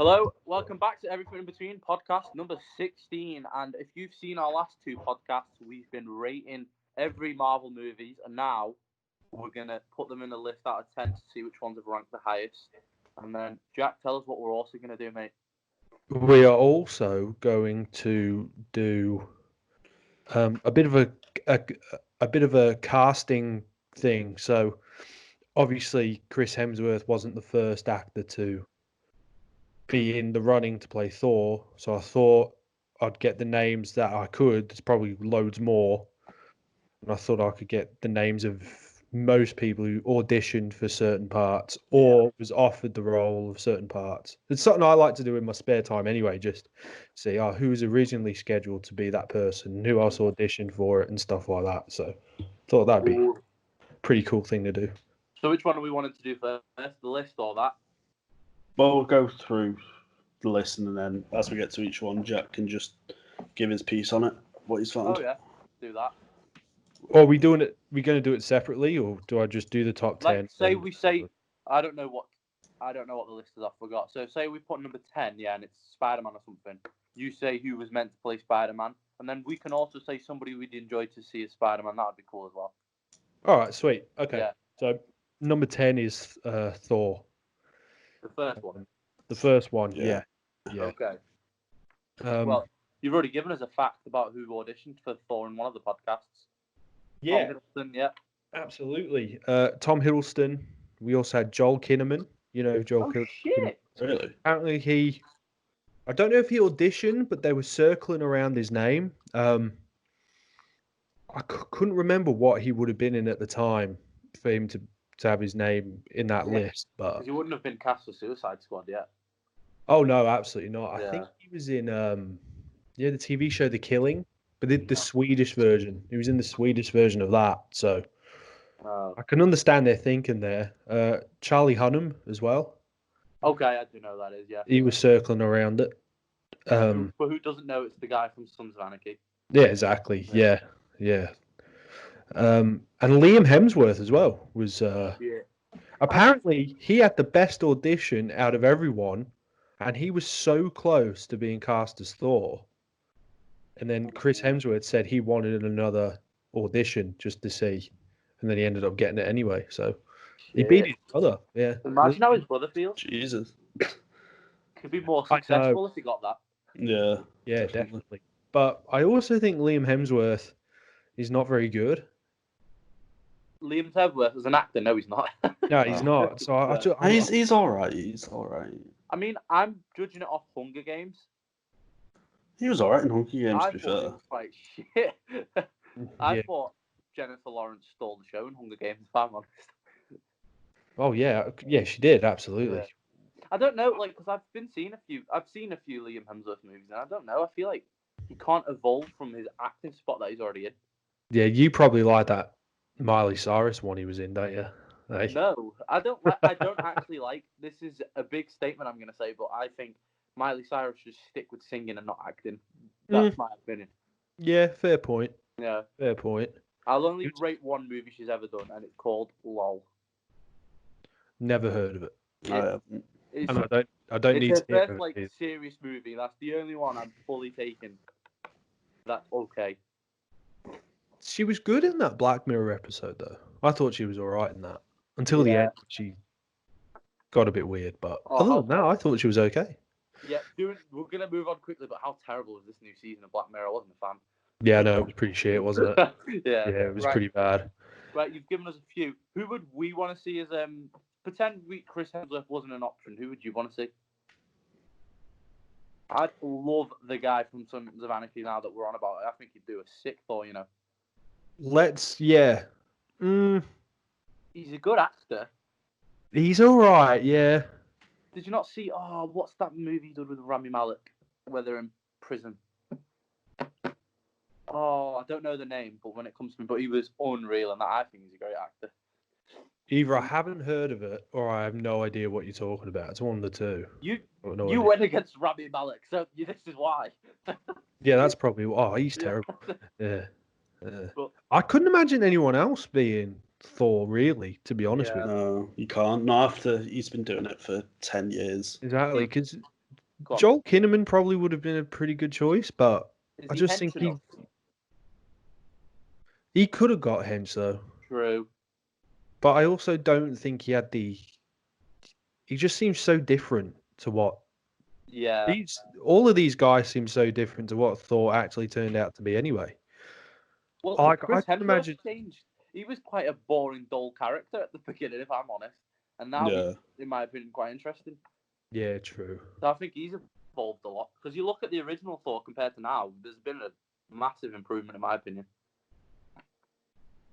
Hello, welcome back to Everything in Between podcast number 16. And if you've seen our last two podcasts, we've been rating every Marvel movies, and now we're going to put them in a list out of 10 to see which ones have ranked the highest. And then, Jack, tell us what we're also going to do, mate. We are also going to do a bit of a bit of a casting thing. So obviously, Chris Hemsworth wasn't the first actor to be in the running to play Thor. So I thought I'd get the names that I could. There's probably loads more, and I thought I could get the names of most people who auditioned for certain parts or was offered the role of certain parts. It's something I like to do in my spare time anyway, just see who was originally scheduled to be that person, who else auditioned for it and stuff like that. So thought that'd be a pretty cool thing to do. So which one do we wanted to do first, the list or that? Well, we'll go through the list and then as we get to each one, Jack can just give his piece on it, what he's found. Oh, yeah, do that. Or are we doing it? We going to do it separately, or do I just do the top 10? I don't know what the list is. I forgot. So say we put number 10, yeah, and it's Spider-Man or something. You say who was meant to play Spider-Man, and then we can also say somebody we'd enjoy to see as Spider-Man. That would be cool as well. All right, sweet. Okay, yeah. So number 10 is Thor. The first one. The first one, yeah. Okay. Well, you've already given us a fact about who auditioned for Thor in one of the podcasts. Yeah. Tom Hiddleston, yeah. Absolutely. Tom Hiddleston. We also had Joel Kinnaman. You know Joel Kinnaman. Shit. Really? Apparently I don't know if he auditioned, but they were circling around his name. I couldn't remember what he would have been in at the time for him to have his name in that list. But he wouldn't have been cast for Suicide Squad yet. Oh, no, absolutely not. Yeah. I think he was in the TV show The Killing, but the Swedish version. He was in the Swedish version of that. So I can understand their thinking there. Charlie Hunnam as well. Okay, I do know that is, yeah. He was circling around it. For who doesn't know, it's the guy from Sons of Anarchy. Yeah, exactly. Yeah. And Liam Hemsworth as well was. Apparently, he had the best audition out of everyone, and he was so close to being cast as Thor. And then Chris Hemsworth said he wanted another audition just to see, and then he ended up getting it anyway. So he beat his brother. Yeah. Imagine how his brother feels. Jesus. Could be more successful if he got that. Yeah. Yeah, definitely. But I also think Liam Hemsworth is not very good. Liam Hemsworth as an actor? No, he's not. No, he's not. So he's all right. He's all right. I mean, I'm judging it off Hunger Games. He was all right in Hunger Games, to be fair. He was like shit. I thought Jennifer Lawrence stole the show in Hunger Games, if I'm honest. Oh yeah, she did absolutely. Yeah. I don't know, because I've seen a few Liam Hemsworth movies, and I don't know. I feel like he can't evolve from his acting spot that he's already in. Yeah, you probably like that Miley Cyrus one he was in, don't you? Hey. No, I don't. I don't actually like. This is a big statement I'm going to say, but I think Miley Cyrus should stick with singing and not acting. That's my opinion. Yeah, fair point. Yeah, fair point. I'll only rate one movie she's ever done, and it's called LOL. Never heard of it. I don't need to hear first it. Serious movie. That's the only one I'm fully taking. That's okay. She was good in that Black Mirror episode, though. I thought she was all right in that. Until the end, she got a bit weird. But other than that, I thought she was okay. Yeah, we're going to move on quickly, but how terrible was this new season of Black Mirror? I wasn't a fan. Yeah, no, it was pretty shit, wasn't it? Yeah, it was pretty bad. Right, you've given us a few. Who would we want to see as... Pretend Chris Hemsworth wasn't an option. Who would you want to see? I'd love the guy from Sons of Anarchy now that we're on about it. I think he'd do a sick Thor, you know. He's a good actor. He's all right, yeah. Did you not see, what's that movie he did with Rami Malek where they're in prison? I don't know the name, but when it comes to me, but he was unreal, and I think he's a great actor. Either I haven't heard of it, or I have no idea what you're talking about. It's one of the two. You went against Rami Malek, so this is why. Yeah, that's probably... he's terrible. Yeah. But I couldn't imagine anyone else being Thor, really, to be honest with you. No, you can't. Not after he's been doing it for 10 years. Exactly, because Go on. Joel Kinnaman probably would have been a pretty good choice, but Is I he just think hench enough? he could have got Hench though. True. But I also don't think he had the. He just seems so different to what Yeah. all of these guys seem so different to what Thor actually turned out to be anyway. Well, Like, I Chris can Hemsworth imagine. changed. He was quite a boring, dull character at the beginning, if I'm honest. And now Yeah. he's, in my opinion, quite interesting. Yeah, true. So I think he's evolved a lot. Because you look at the original Thor compared to now, there's been a massive improvement, in my opinion.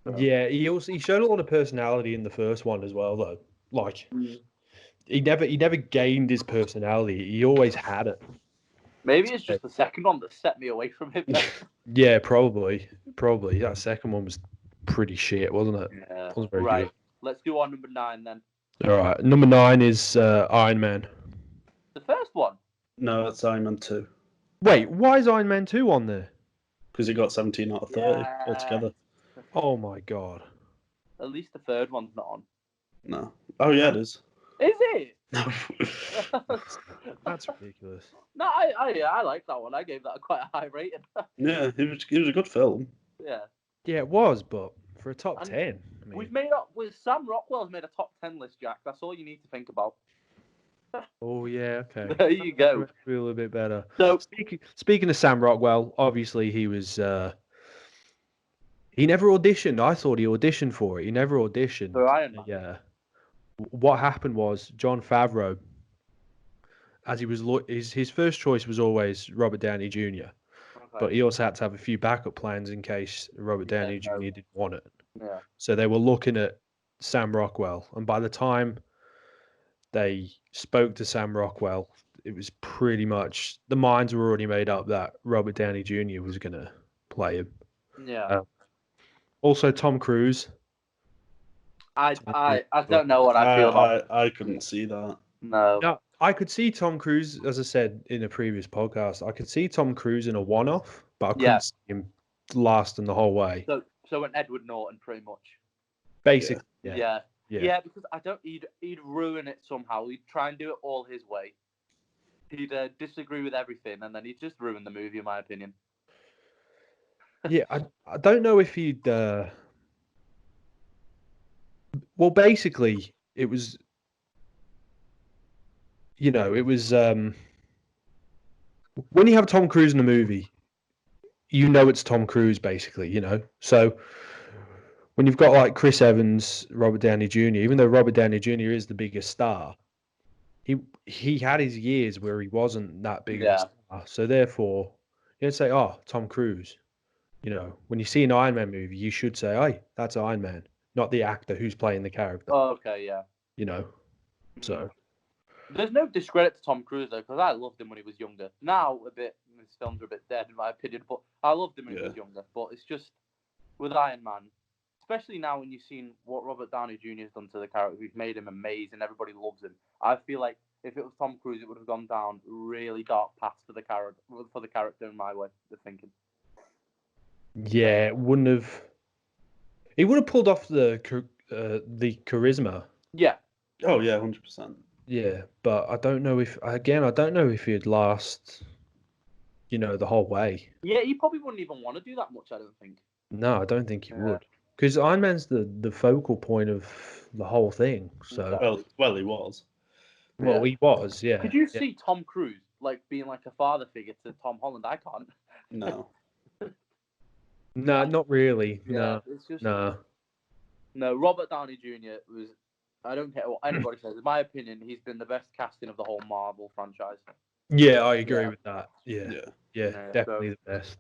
So. Yeah, he showed a lot of personality in the first one as well, though. Like, he never gained his personality. He always had it. Maybe it's just the second one that set me away from him. Yeah, probably. That second one was pretty shit, wasn't it? Yeah. It wasn't very Right. good. Let's do our number 9 then. All right, number 9 is Iron Man. The first one. No, that's Iron Man 2. Wait, why is Iron Man 2 on there? Because he got 17 out of 30 Yeah. altogether. Oh my god. At least the third one's not on. No. Oh, yeah, it is. Is it? That's ridiculous. No, I like that one. I gave that quite a high rating. Yeah, it was a good film. Yeah. Yeah, it was, but for a top And 10, I mean, We've made up with Sam Rockwell's made a top 10 list, Jack. That's all you need to think about. oh yeah, okay. There you go. Makes me feel a little bit better. So Speaking of Sam Rockwell, obviously he was. He never auditioned. I thought he auditioned for it. He never auditioned. for Iron Man. Yeah. What happened was Jon Favreau, as he was his first choice was always Robert Downey Jr. Okay. But he also had to have a few backup plans in case Robert Yeah, Downey Jr. no. didn't want it. Yeah. So they were looking at Sam Rockwell, and by the time they spoke to Sam Rockwell, it was pretty much the minds were already made up that Robert Downey Jr. was going to play him. Yeah. Also, Tom Cruise. I don't know what I feel about. I couldn't see that. No. Now, I could see Tom Cruise, as I said in a previous podcast, I could see Tom Cruise in a one-off, but I couldn't Yeah. see him lasting the whole way. So an Edward Norton, pretty much. Basically, Yeah. yeah. Because he'd ruin it somehow. He'd try and do it all his way. He'd disagree with everything, and then he'd just ruin the movie, in my opinion. Yeah, I don't know if he'd. Well, basically, it was. It was. When you have Tom Cruise in a movie, it's Tom Cruise, basically. So when you've got like Chris Evans, Robert Downey Jr., even though Robert Downey Jr. is the biggest star, he had his years where he wasn't that big of a star. So therefore, you don't say, "Oh, Tom Cruise." When you see an Iron Man movie, you should say, "Hey, that's Iron Man," not the actor who's playing the character. Oh, okay, yeah. So there's no discredit to Tom Cruise though, because I loved him when he was younger. Now a bit, his films are a bit dead in my opinion, but I loved him when he was younger. But it's just with Iron Man, especially now when you've seen what Robert Downey Jr. has done to the character, who's made him amazing, everybody loves him. I feel like if it was Tom Cruise, it would have gone down really dark paths for the character in my way of thinking. yeah, it wouldn't have. He would have pulled off the charisma. Yeah. Oh yeah, 100%. Yeah, but I don't know if he'd last. The whole way. Yeah, he probably wouldn't even want to do that much. I don't think. No, I don't think he would, because Iron Man's the focal point of the whole thing. So Well, he was. Well, he was, yeah. Could you see Tom Cruise like being like a father figure to Tom Holland? I can't. No. No, not really. Yeah, No, it's just no. no. Robert Downey Jr. was. I don't care what anybody says. In my opinion, he's been the best casting of the whole Marvel franchise. Yeah, I agree with that. Yeah, Yeah. definitely the best.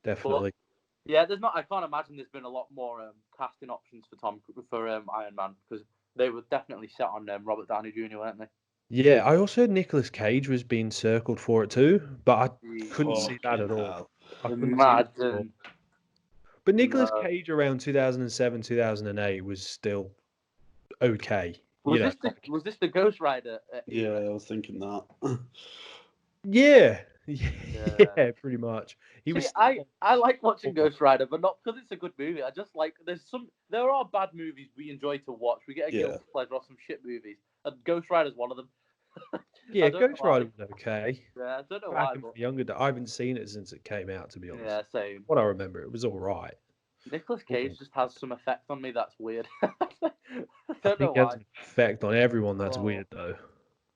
Definitely. Yeah, there's not. I can't imagine there's been a lot more casting options for Iron Man, because they were definitely set on Robert Downey Jr., weren't they? Yeah, I also heard Nicolas Cage was being circled for it too, but I couldn't see that at all. I couldn't see that at all. But Nicolas Cage around 2007, 2008 was still okay. Was this the Ghost Rider? Yeah, I was thinking that. Yeah, pretty much. I like watching Ghost Rider, but not because it's a good movie. I just like there are bad movies we enjoy to watch. We get a guilty pleasure of some shit movies, and Ghost Rider's one of them. Yeah, I don't know Ghost why. Rider was okay. Yeah, I don't know Back why, in but my younger days, I haven't seen it since it came out, to be honest. yeah, same. What I remember, it was all right. Nicolas Cage just has some effect on me that's weird. I I don't know think it has why. an effect on everyone that's Oh. weird, though.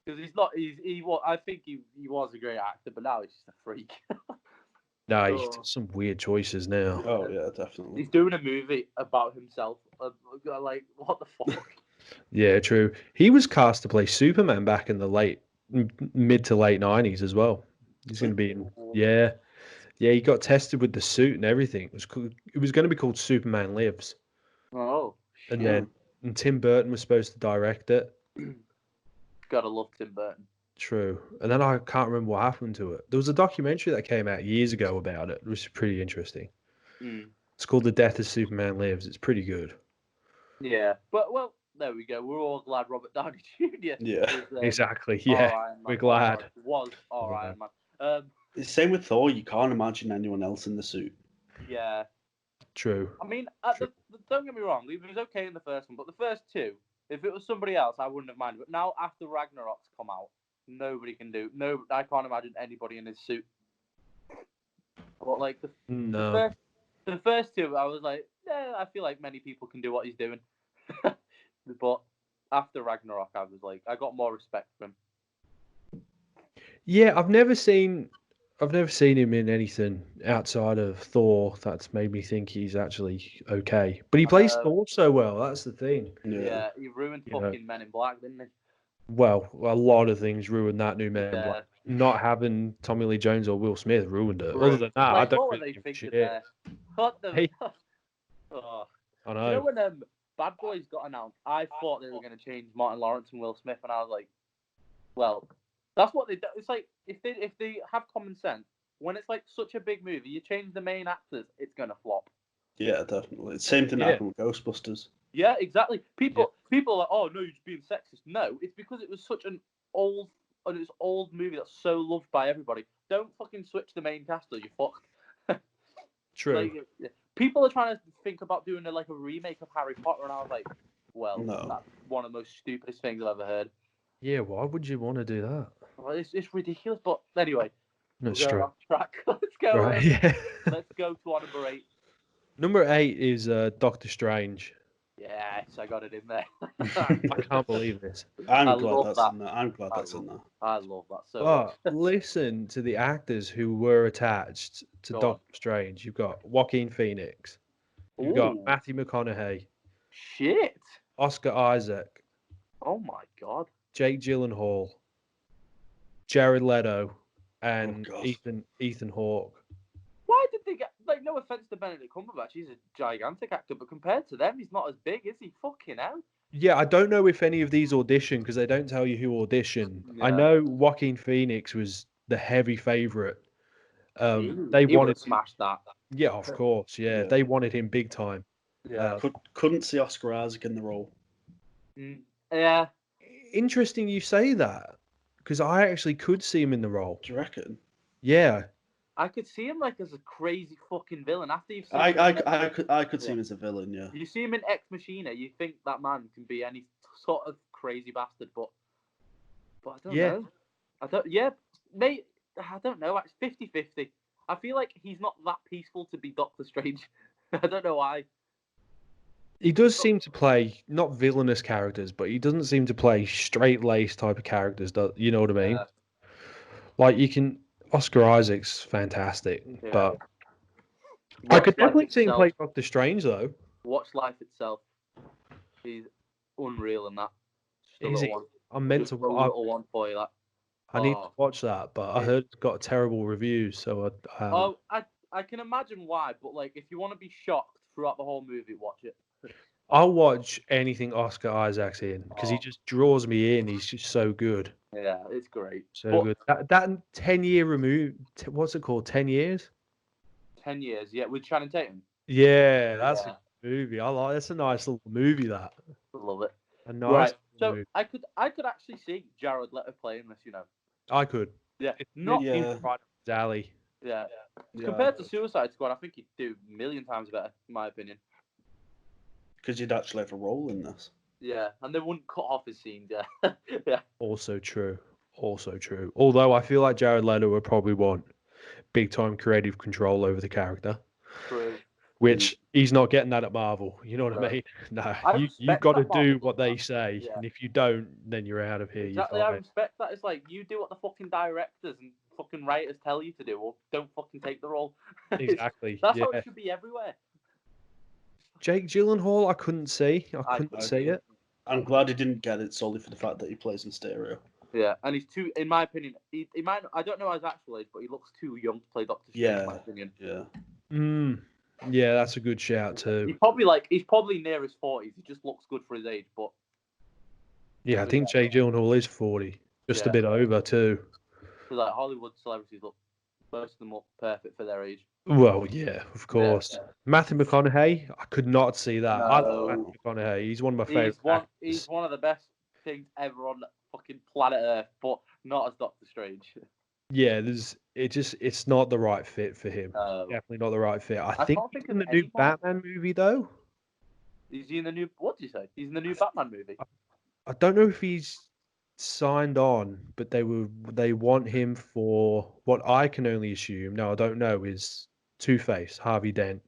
Because he's not. He was. I think he was a great actor, but now he's just a freak. No, he Oh. does some weird choices now. Oh yeah, definitely. He's doing a movie about himself. Like, what the fuck? Yeah, true. He was cast to play Superman back in the mid to late 90s as well. He's going to be in. Yeah. Yeah, he got tested with the suit and everything. It was going to be called Superman Lives. Oh, And shit. then and Tim Burton was supposed to direct it. Gotta love Tim Burton. True. And then I can't remember what happened to it. There was a documentary that came out years ago about it, which is pretty interesting. Mm. It's called The Death of Superman Lives. It's pretty good. Yeah, but well, there we go. We're all glad Robert Downey Jr. Yeah. is Exactly. Yeah. Iron Man. We're glad. Was We're Iron Man. Same with Thor. You can't imagine anyone else in the suit. Yeah. True. I mean, True. don't get me wrong. It was okay in the first one, but the first two, if it was somebody else, I wouldn't have minded. But now, after Ragnarok's come out, nobody can do. No, I can't imagine anybody in his suit. But like No. the first two, I was like, yeah, I feel like many people can do what he's doing. But after Ragnarok, I was like, I got more respect for him. Yeah, I've never seen him in anything outside of Thor that's made me think he's actually okay. But he plays Thor so well, that's the thing. Yeah, he ruined You know. fucking Men in Black, didn't he? Well, a lot of things ruined that new Man in Yeah. Black. Not having Tommy Lee Jones or Will Smith ruined it. Other than that, I Like, don't what were really they give a thinking shit. there? What the? Hey. Oh. I Do you know know. when Bad Boys got announced? I thought they were going to change Martin Lawrence and Will Smith, and I was like, well, that's what they do. It's like if they have common sense, when it's like such a big movie, you change the main actors, it's gonna flop. Yeah, definitely. Same thing Yeah. happened with Ghostbusters. Yeah, exactly. People are like, oh no, you're just being sexist. No, it's because it was such an old movie that's so loved by everybody. Don't fucking switch the main cast or you're fucked. True. Like, people are trying to think about doing a remake of Harry Potter, and I was like, well, No. that's one of the most stupidest things I've ever heard. Yeah, why would you want to do that? Well, it's ridiculous, but anyway, That's we're going true. off track. Let's go. Right. Yeah. Let's go to our number 8. Number 8 is Doctor Strange. Yes, I got it in there. I can't believe this. I'm glad that's in there. I'm glad that's in there. I love that so But much. listen to the actors who were attached to Go Doctor Strange. You've got Joaquin Phoenix. You've got Ooh, Matthew McConaughey, shit. Oscar Isaac, Oh my god. Jake Gyllenhaal, Jared Leto, and God. Ethan Hawke. Why did they get no offense to Benedict Cumberbatch, he's a gigantic actor, but compared to them, he's not as big, is he? Fucking hell. Yeah, I don't know if any of these auditioned because they don't tell you who auditioned. I Yeah. know Joaquin Phoenix was the heavy favorite. They he would wanted have smashed that. Yeah, of course. Yeah, Yeah. they wanted him big time. Yeah. Couldn't see Oscar Isaac in the role. Yeah. Interesting you say that because I actually could see him in the role. Do you reckon? Yeah. I could see him as a crazy fucking villain. After you've seen I could see him as a villain, yeah. You see him in Ex Machina, you think that man can be any sort of crazy bastard, but I don't know. Mate, I don't know. It's 50-50. I feel like he's not that peaceful to be Doctor Strange. I don't know why. He does seem to play not villainous characters, but he doesn't seem to play straight-laced type of characters. You know what I mean? Like Oscar Isaac's fantastic, but I could definitely see him play Doctor Strange though. Watch Life Itself. He's unreal in that. Is he? I'm meant to. Little one for you. I need to watch that, but I heard it's got terrible reviews, so I can imagine why, but if you want to be shocked throughout the whole movie, watch it. I'll watch anything Oscar Isaac's in because he just draws me in. He's just so good. Yeah, it's great. So good. That 10-year remove. What's it called? 10 years. 10 years. Yeah, with Channing Tatum. Yeah, that's a movie. I like. That's a nice little movie. That. Love it. A nice. So movie. I could actually see Jared Leto playing this. I could. Yeah. It's not Yeah. right up his alley. Yeah. Compared to Suicide Squad, I think he'd do a million times better, in my opinion. Because you'd actually have a role in this. Yeah, and they wouldn't cut off his scenes. Yeah, yeah. Also true. Also true. Although I feel like Jared Leto would probably want big time creative control over the character, True. which he's not getting that at Marvel. You know what No. I mean? No, I you've respect got to that Marvel do what does they that. say, Yeah. and if you don't, then you're out of here. Exactly, You're I fired. respect that. It's like you do what the fucking directors and fucking writers tell you to do, or don't fucking take the role. Exactly. That's Yeah. how it should be everywhere. Jake Gyllenhaal, I couldn't see. I couldn't couldn't. see it. I'm glad he didn't get it solely for the fact that he plays in stereo. Yeah, and he's too, in my opinion, he might, I don't know his actual age, but he looks too young to play Doctor Strange, in my opinion. Yeah. Yeah, that's a good shout too. He's probably near his 40s. He just looks good for his age, but Yeah, I think Jake Gyllenhaal is 40, just a bit over too. So like Hollywood celebrities most of them look perfect for their age. Well, yeah, of course. Yeah. Matthew McConaughey, I could not see that. I love No. Matthew McConaughey. He's one of my favorite actors. He's one of the best things ever on fucking planet Earth, but not as Doctor Strange. Yeah, it's not the right fit for him. No. Definitely not the right fit. I can't think think he's of in the new anyone. Batman movie though. Is he in the new? What did you say? He's in the new Batman movie. I don't know if he's signed on, but they want him for what I can only assume. No, I don't know. Is Two-Face, Harvey Dent.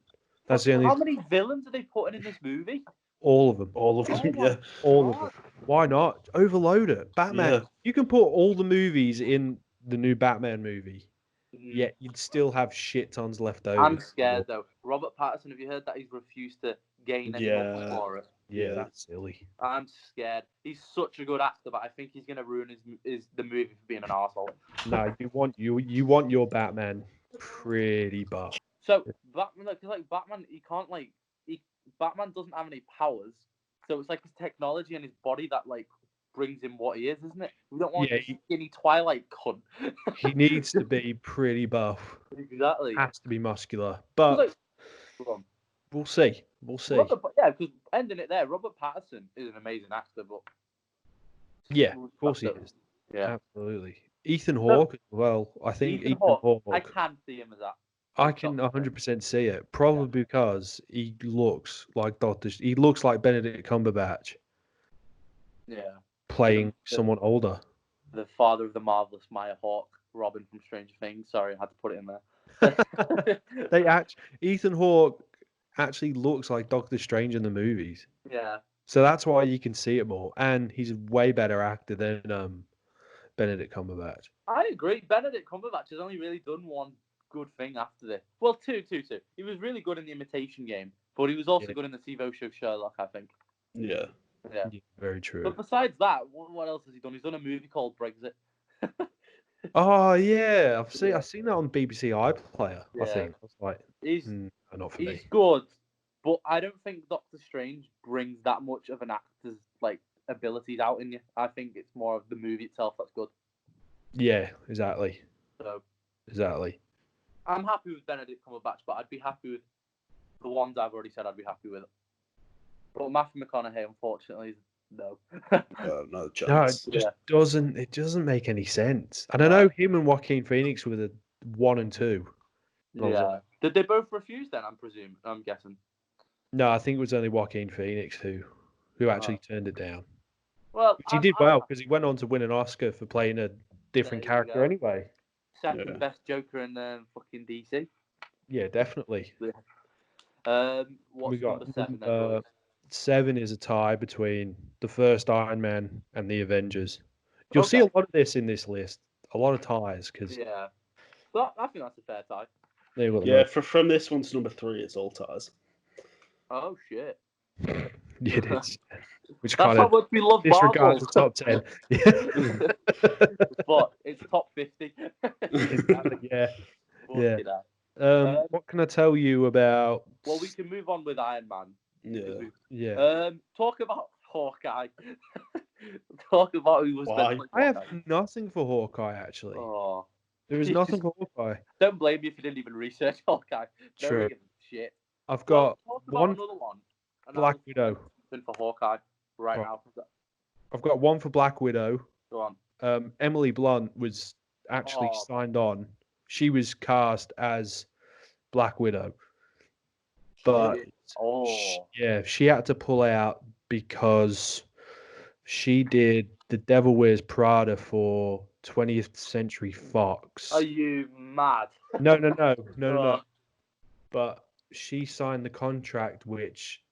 That's the only. How many villains are they putting in this movie? All of them. All of them, yeah. All of them. Why not? Overload it. Batman. Yeah. You can put all the movies in the new Batman movie, yet you'd still have shit tons left over. I'm scared though. Robert Pattinson, have you heard that he's refused to gain any money for it? Yeah, that's silly. I'm scared. He's such a good actor, but I think he's gonna ruin the movie for being an arsehole. No, you want your Batman pretty buff. So Batman, like Batman, Batman doesn't have any powers, so it's like his technology and his body that like brings him what he is, isn't it? We don't want a skinny Twilight cunt. He needs to be pretty buff. Exactly. Has to be muscular, but we'll see. We'll see. Because ending it there, Robert Pattinson is an amazing actor, but yeah, of course he is. Yeah, absolutely. Ethan Hawke as well. I think Ethan Hawke. I can see him as that. I can 100% see it. Probably because he looks like He looks like Benedict Cumberbatch. Yeah. Playing someone older. The father of the marvelous Maya Hawke, Robin from Stranger Things. Sorry, I had to put it in there. Ethan Hawke actually looks like Doctor Strange in the movies. Yeah. So that's why you can see it more, and he's a way better actor than Benedict Cumberbatch. I agree. Benedict Cumberbatch has only really done one good thing after this. Well, two. He was really good in The Imitation Game, but he was also good in the TV show Sherlock, I think. Yeah. Yeah. Very true. But besides that, what else has he done? He's done a movie called Brexit. Oh yeah, I've seen that on BBC iPlayer. I think I was like, not for me. He's good, but I don't think Doctor Strange brings that much of an actor's like abilities out in you. I think it's more of the movie itself that's good. Yeah, exactly. So exactly. I'm happy with Benedict Cumberbatch, but I'd be happy with the ones I've already said. I'd be happy with. But Matthew McConaughey, unfortunately, no. No chance. No, it just doesn't. It doesn't make any sense. And I know him and Joaquin Phoenix were the 1 and 2. Yeah. Did they both refuse then? I'm guessing. No, I think it was only Joaquin Phoenix who actually turned it down. Well, he did well because he went on to win an Oscar for playing a different character anyway. Second best Joker in fucking DC. Yeah, definitely. What's number 7 then? 7 is a tie between the first Iron Man and the Avengers. You'll see a lot of this in this list. A lot of ties because but I think that's a fair tie. Yeah, from this one to number 3, it's all ties. Oh shit! It is. Which That's kind how of much we love disregards the Marvel. top 10. But it's top 50. Exactly, yeah. What can I tell you about? Well, we can move on with Iron Man. Yeah. Talk about Hawkeye. Talk about who was better. I have nothing for Hawkeye actually. Oh, there is nothing for Hawkeye. Don't blame me if you didn't even research Hawkeye. True. Shit. I've got another one. Black Widow. For Hawkeye right now. I've got one for Black Widow. Go on. Emily Blunt was actually signed on. She was cast as Black Widow. But she had to pull out because She did The Devil Wears Prada for 20th Century Fox. Are you mad? No. But she signed the contract, which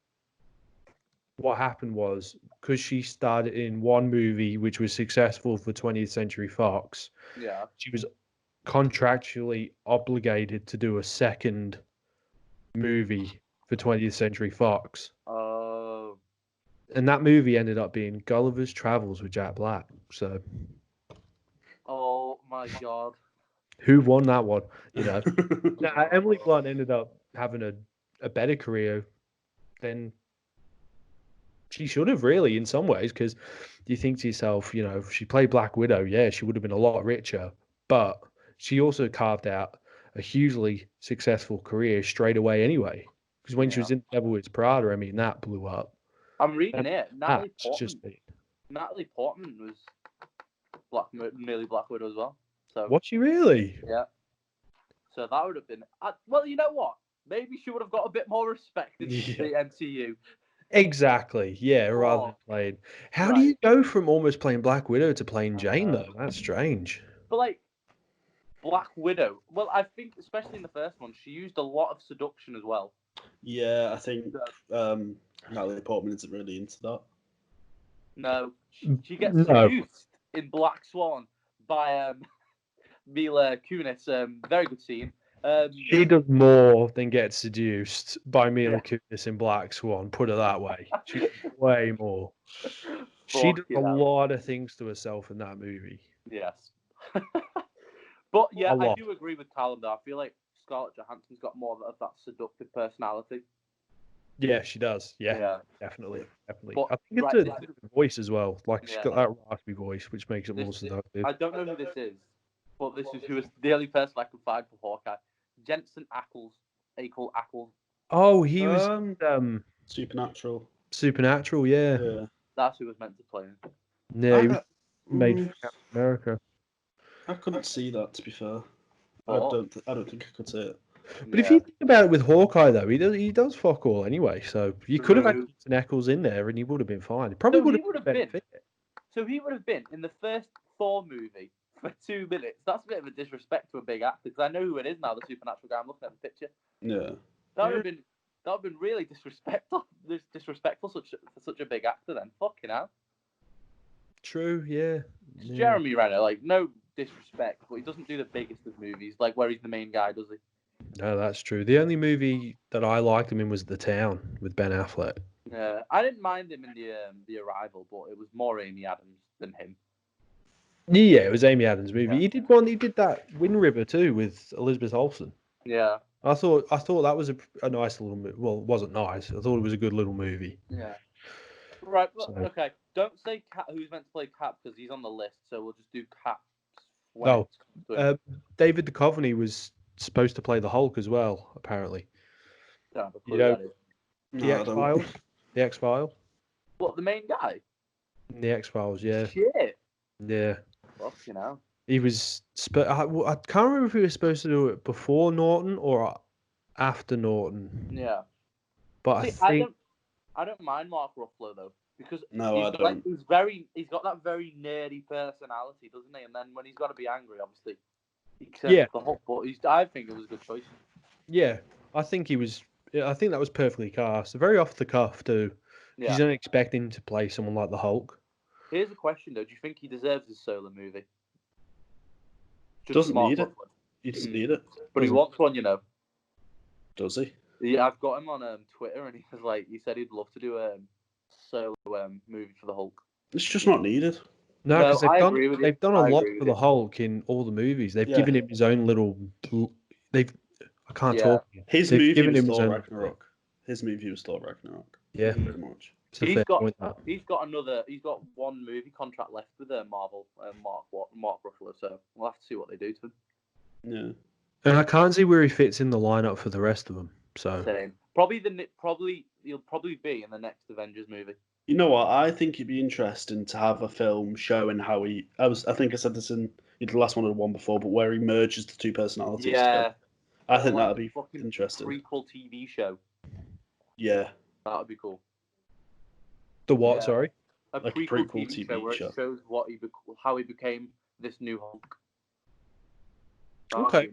what happened was because she started in one movie which was successful for 20th Century Fox, Yeah. she was contractually obligated to do a second movie for 20th Century Fox. Oh. And that movie ended up being Gulliver's Travels with Jack Black. So Oh my god. who won that one? You know, Emily Blunt ended up having a better career than she should have, really, in some ways, because you think to yourself, you know, if she played Black Widow, yeah, she would have been a lot richer, but she also carved out a hugely successful career straight away anyway. Because when she was in Devil Wears Prada, I mean, that blew up. I'm reading it. Natalie That's just Portman. Natalie Portman was nearly Black Widow as well. So was she really? yeah. So that would have been. Well, you know what? Maybe she would have got a bit more respect in the MCU. Exactly. Yeah, rather than playing. How do you go from almost playing Black Widow to playing Jane, though? That's strange. But like Black Widow, well, I think especially in the first one, she used a lot of seduction as well. Yeah, I think Natalie Portman isn't really into that. No, she gets seduced in Black Swan by Mila Kunis. Very good scene. She does more than get seduced by Mila Kunis in Black Swan, put it that way. She does way more. She does a lot of things to herself in that movie. Yes. But yeah, I do agree with Callum though. I feel like Scarlett Johansson's got more of that seductive personality. Yeah, she does. Yeah. Definitely. But, I think it's a different voice as well. Like, she's got that raspy voice, which makes it more seductive. I don't know who this is, but this is who is the only person I can find for Hawkeye. Jensen Ackles. Oh, he was Supernatural. Supernatural, yeah. That's who was meant to play him. Yeah, he was made for Captain America. I couldn't see that, to be fair. I don't think I could see it. But if you think about it with Hawkeye, though, he does fuck all anyway. So you could have had Jensen Ackles in there, and he would have been fine. He probably would have been. So he would have been in the first Thor movie for 2 minutes. That's a bit of a disrespect to a big actor, because I know who it is now. The Supernatural guy. I'm looking at the picture. Yeah. That would have been really disrespectful. Disrespectful for such a big actor. Then fucking hell. True. Yeah. Jeremy Renner, like, no disrespect, but he doesn't do the biggest of movies, like where he's the main guy, does he? No, that's true. The only movie that I liked him in was The Town with Ben Affleck. Yeah, I didn't mind him in the Arrival, but it was more Amy Adams than him. Yeah, it was Amy Adams' movie. He did that Wind River too with Elizabeth Olsen. Yeah. I thought that was a nice little movie. Well, it wasn't nice. I thought it was a good little movie. Yeah. Right. Well, okay. Don't say Cap, who's meant to play Cap, because he's on the list. So we'll just do Cap. David Duchovny was supposed to play the Hulk as well, apparently. You know, the X-Files? The X-Files? What, the main guy? The X-Files, yeah. Shit. Yeah. Fucking hell. He was... I can't remember if he was supposed to do it before Norton or after Norton. Yeah. But see, I don't mind Mark Ruffalo, though, because he's got that very nerdy personality, doesn't he? And then when he's got to be angry, obviously, he turns the Hulk. But I think it was a good choice. Yeah, I think he was. I think that was perfectly cast. Very off the cuff too. Yeah. You don't expect him to play someone like the Hulk. Here's a question though: do you think he deserves his solo movie? Doesn't need it. He doesn't need it. But he wants one, you know. Does he? Yeah, I've got him on Twitter, and he said he'd love to do a solo movie for the Hulk. It's just not needed. No, because they've done a lot for the Hulk in all the movies. They've given him his own little. I can't talk. His movie was Thor Ragnarok. His movie was Thor Ragnarok. Yeah, pretty much. He's got one movie contract left with Marvel, Mark Ruffalo. So we'll have to see what they do to him. Yeah, and I can't see where he fits in the lineup for the rest of them. So same. He'll probably be in the next Avengers movie. You know what? I think it'd be interesting to have a film showing how he. I think I said this in the last one or the one before, but where he merges the two personalities. Yeah. Together. I think that'd be interesting. Prequel TV show. Yeah. That would be cool. The what? Sorry. a Like a prequel, prequel TV TV show where show. it shows how he became this new Hulk. Okay.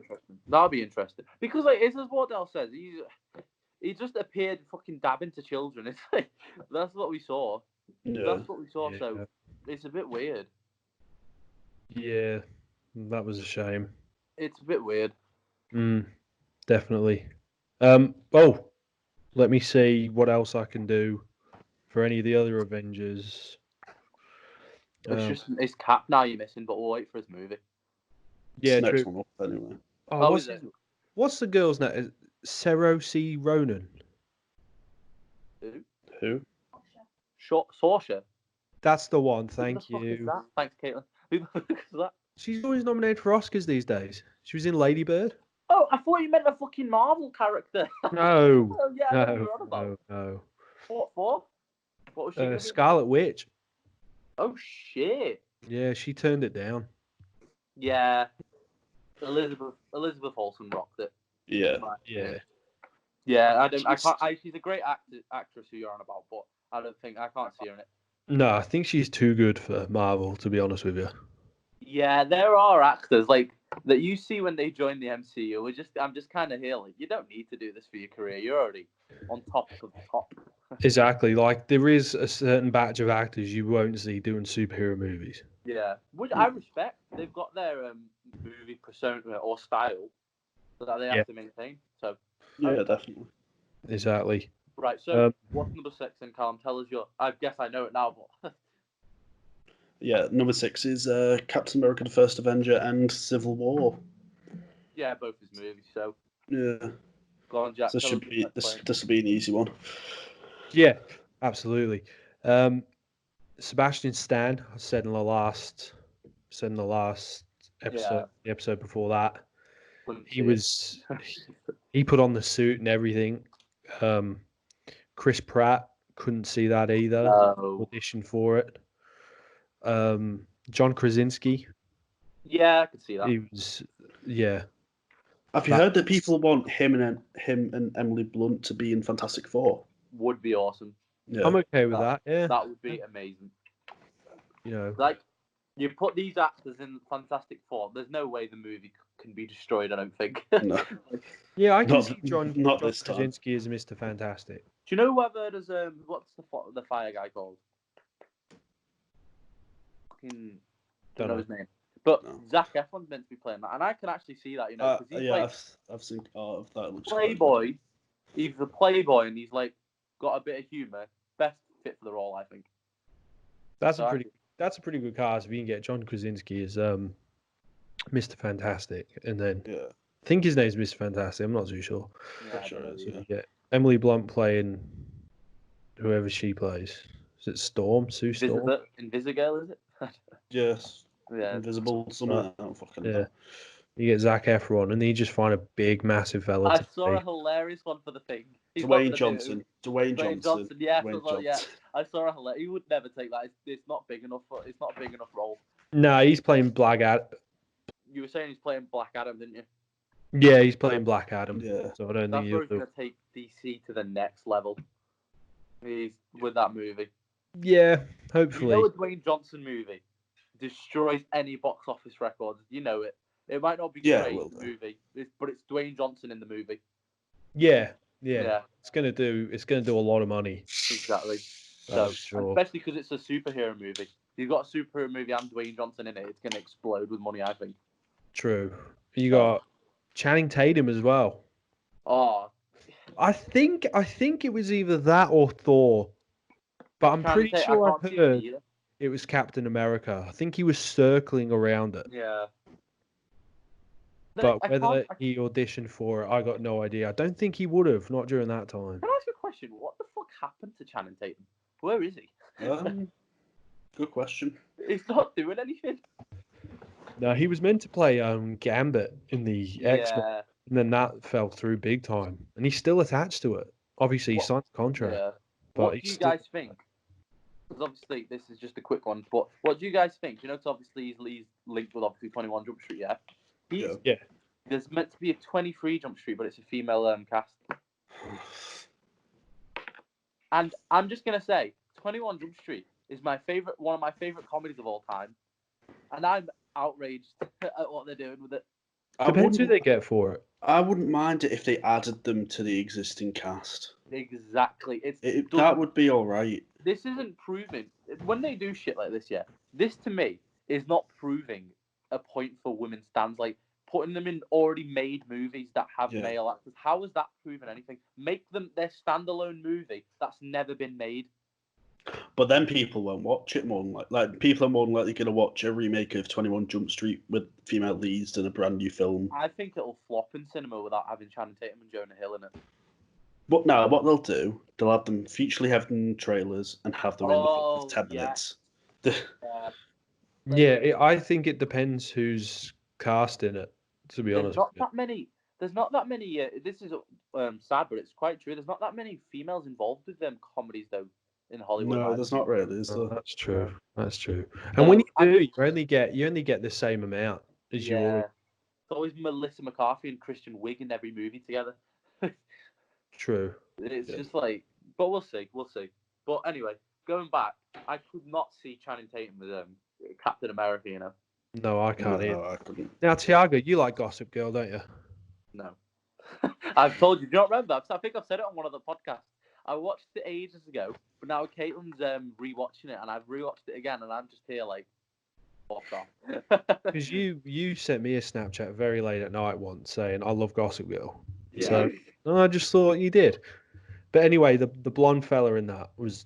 That'll be interesting because like this is what Dell says. He just appeared fucking dabbing to children. It's like that's what we saw. Yeah. That's what we saw. Yeah. So it's a bit weird. Yeah, that was a shame. It's a bit weird. Definitely. Let me see what else I can do for any of the other Avengers. It's Cap now you're missing, but we'll wait for his movie. Yeah, It's the next true. one up anyway. Oh, is it? what's the girl's name? Saoirse Ronan. Who? Saoirse. That's the one. Who the Thank fuck is you. that? Thanks, Caitlin. Who the fuck is that? She's always nominated for Oscars these days. She was in Lady Bird. Oh, I thought you meant a fucking Marvel character. No, Oh, yeah, I know who you're on no, about. no. What for? What was she gonna be? Scarlet Witch. Oh shit. Yeah, she turned it down. Yeah. Elizabeth Olsen rocked it. Yeah. Yeah. Yeah, she's a great actress who you're on about, but I can't see her in it. No, I think she's too good for Marvel, to be honest with you. Yeah, there are actors like that you see when they join the MCU. I'm just kind of here like you don't need to do this for your career. You're already on top of the top. Exactly. Like there is a certain batch of actors you won't see doing superhero movies. Yeah, which I respect. They've got their movie persona or style that they have to maintain. So Yeah, definitely. Exactly. right. So what's number 6 then, Callum? Tell us your. I guess I know it now, but Yeah, number 6 is Captain America: The First Avenger and Civil War. yeah, both his movies. So Yeah. go on, Jack. So Tell us this will be an easy one. Yeah, absolutely. Sebastian Stan, I said in the last episode, the episode before that, he put on the suit and everything. Chris Pratt couldn't see that either. Auditioned for it. John Krasinski. Yeah, I could see that. He was, yeah. Have you heard that people want him and Emily Blunt to be in Fantastic Four? Would be awesome. Yeah. I'm okay with that. Yeah, that would be amazing. You know, like you put these actors in Fantastic Four. There's no way the movie can be destroyed. I don't think. No. Yeah, I can Not- see John this time. Krasinski as Mr. Fantastic. Do you know whether there's what's the fire guy called? Don't know his name. But No. Zac Efron's meant to be playing that, and I can actually see that. You know, because he's like I've seen. Oh, that looks playboy. He's the playboy, and he's like got a bit of humor. Best fit for the role, I think. That's a pretty good cast. If you can get John Krasinski as Mr. Fantastic, and then Yeah. I think his name's Mr. Fantastic. I'm not too sure. Yeah, Sure is, You get Emily Blunt playing whoever she plays. Is it Storm? Sue Storm? Invisigirl, is it? Yes. Yeah. Invisible somewhere. I don't fucking know. You get Zac Efron, and then you just find a big, massive fella. I saw a hilarious one for the thing. Dwayne Johnson. Dwayne Johnson. Yeah, Dwayne well, yeah. Johnson. I saw a hilarious. He would never take that. It's not big enough. It's not a big enough role. No, he's playing Black Adam. You were saying he's playing Black Adam, didn't you? Yeah, he's playing Black Adam. Yeah. So I don't That's think where he's going to take DC to the next level. He's with that movie. Yeah, hopefully. You know, a Dwayne Johnson movie destroys any box office records. You know it. It might not be great in the movie, but it's Dwayne Johnson in the movie. Yeah. It's gonna do a lot of money. Exactly. That's sure. Especially because it's a superhero movie. You've got a superhero movie and Dwayne Johnson in it. It's gonna explode with money, I think. True. You got Channing Tatum as well. Oh. I think it was either that or Thor, but I'm pretty sure I heard it was Captain America. I think he was circling around it. Yeah. But whether he auditioned for it, I got no idea. I don't think he would have, not during that time. Can I ask you a question? What the fuck happened to Channing Tatum? Where is he? Good question. He's not doing anything. No, he was meant to play Gambit in the X-Men, and then that fell through big time. And he's still attached to it. Obviously, he signed a contract. Yeah. But what do you guys think? Because obviously, this is just a quick one. But what do you guys think? You know, because obviously he's linked with 21 Jump Street, yeah? Yeah. There's meant to be a 23 Jump Street, but it's a female cast. And I'm just going to say, 21 Jump Street is one of my favorite comedies of all time, and I'm outraged at what they're doing with it. Depends who they get for it. I wouldn't mind it if they added them to the existing cast. Exactly. That would be all right. This isn't proving when they do shit like this. Yeah, this to me is not proving a point for women stands. Like putting them in already made movies that have male actors. How is that proving anything? Make them their standalone movie that's never been made. But then people won't watch it more than like people are more than likely going to watch a remake of 21 Jump Street with female leads in a brand new film. I think it'll flop in cinema without having Channing Tatum and Jonah Hill in it. But now, what they'll do, they'll have them featurely have them in trailers and have them in the film for 10 minutes. I think it depends who's casting it, to be honest. There's not that many. This is sad, but it's quite true. There's not that many females involved with them comedies, though, in Hollywood. No, there's not really, is there? That's true. That's true. And when you do, you only get the same amount as you always. It's always Melissa McCarthy and Kristen Wiig in every movie together. True. It's just like, but we'll see. But anyway, going back, I could not see Channing Tatum with Captain America. You know. No, I can't. No, I couldn't. Now, Tiago, you like Gossip Girl, don't you? No. I've told you. Do you not remember? I think I've said it on one of the podcasts. I watched it ages ago, but now Caitlin's rewatching it, and I've rewatched it again, and I'm just here like, fuck off. Because you sent me a Snapchat very late at night once saying I love Gossip Girl. Yeah. So I just thought you did. But anyway, the blonde fella in that was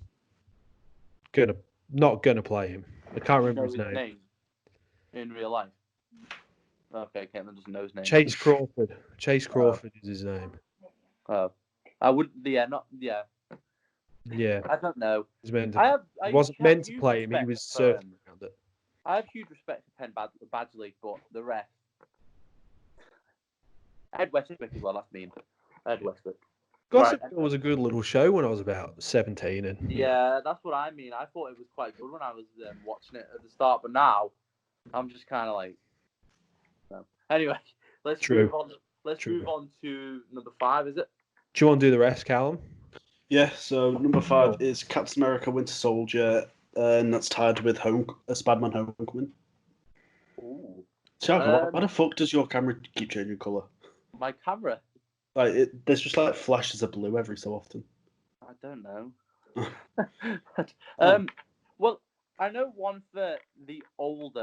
not gonna play him. I can't remember his name. In real life. Okay, Caitlin doesn't know his name. Chase Crawford. Chase Crawford is his name. I wouldn't. Yeah. Yeah. I don't know. He wasn't meant to play him. He was surfing around it. I have huge respect for Penn Badgley, but the rest. Ed Westwick as well. That's mean. Ed Westwick. Gossip Girl was a good little show when I was about 17. And yeah, that's what I mean. I thought it was quite good when I was watching it at the start, but now I'm just kind of like. No. Anyway, let's move on. Let's move on to number 5. Is it? Do you want to do the rest, Callum? Yeah. So number 5 is Captain America: Winter Soldier, and that's tied with Spider-Man: Homecoming. Ooh. Tiago, why the fuck does your camera keep changing colour? My camera. Like there's just like flashes of blue every so often. I don't know. Well, I know one for the old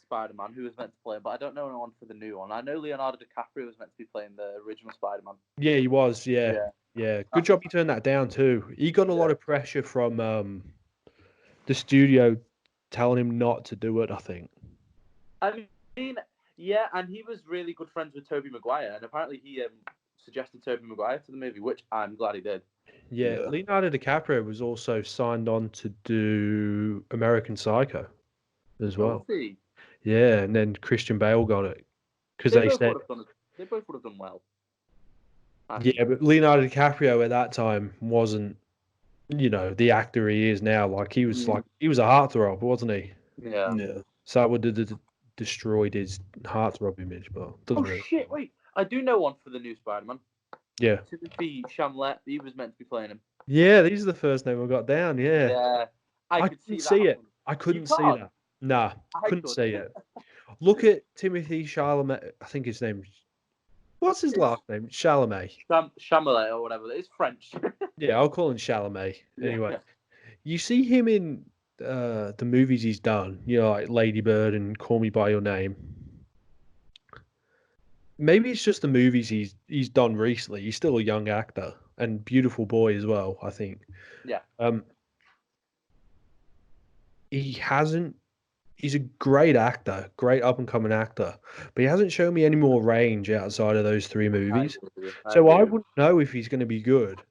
Spider-Man who was meant to play, but I don't know anyone for the new one. I know Leonardo DiCaprio was meant to be playing the original Spider-Man. Yeah, he was. Yeah. Good job you turned that down too. He got a lot of pressure from the studio telling him not to do it, I think. I mean, yeah, and he was really good friends with Tobey Maguire, and apparently he suggested Tobey Maguire to the movie, which I'm glad he did. Yeah, Leonardo DiCaprio was also signed on to do American Psycho as well. Was he? Yeah, and then Christian Bale got it because they said they both would have done well. Yeah, but Leonardo DiCaprio at that time wasn't, the actor he is now. Like he was he was a heartthrob, wasn't he? Yeah. So that would have destroyed his heartthrob image, but doesn't really. Shit! Wait, I do know one for the new Spider-Man. Yeah. Timothy Chalamet, he was meant to be playing him. Yeah, these are the first name I got down. Yeah. Yeah. I could see it. I couldn't see that. Nah, couldn't see it. Look at Timothy Chalamet. I think his name's. What's his last name? Chalamet. Chalamet or whatever. It's French. Yeah, I'll call him Chalamet. Anyway, you see him in the movies he's done, like Lady Bird and Call Me by Your Name. Maybe it's just the movies he's done recently. He's still a young actor and beautiful boy as well, I think. Yeah. He's a great actor, great up and coming actor, but he hasn't shown me any more range outside of those 3 movies. I wouldn't know if he's going to be good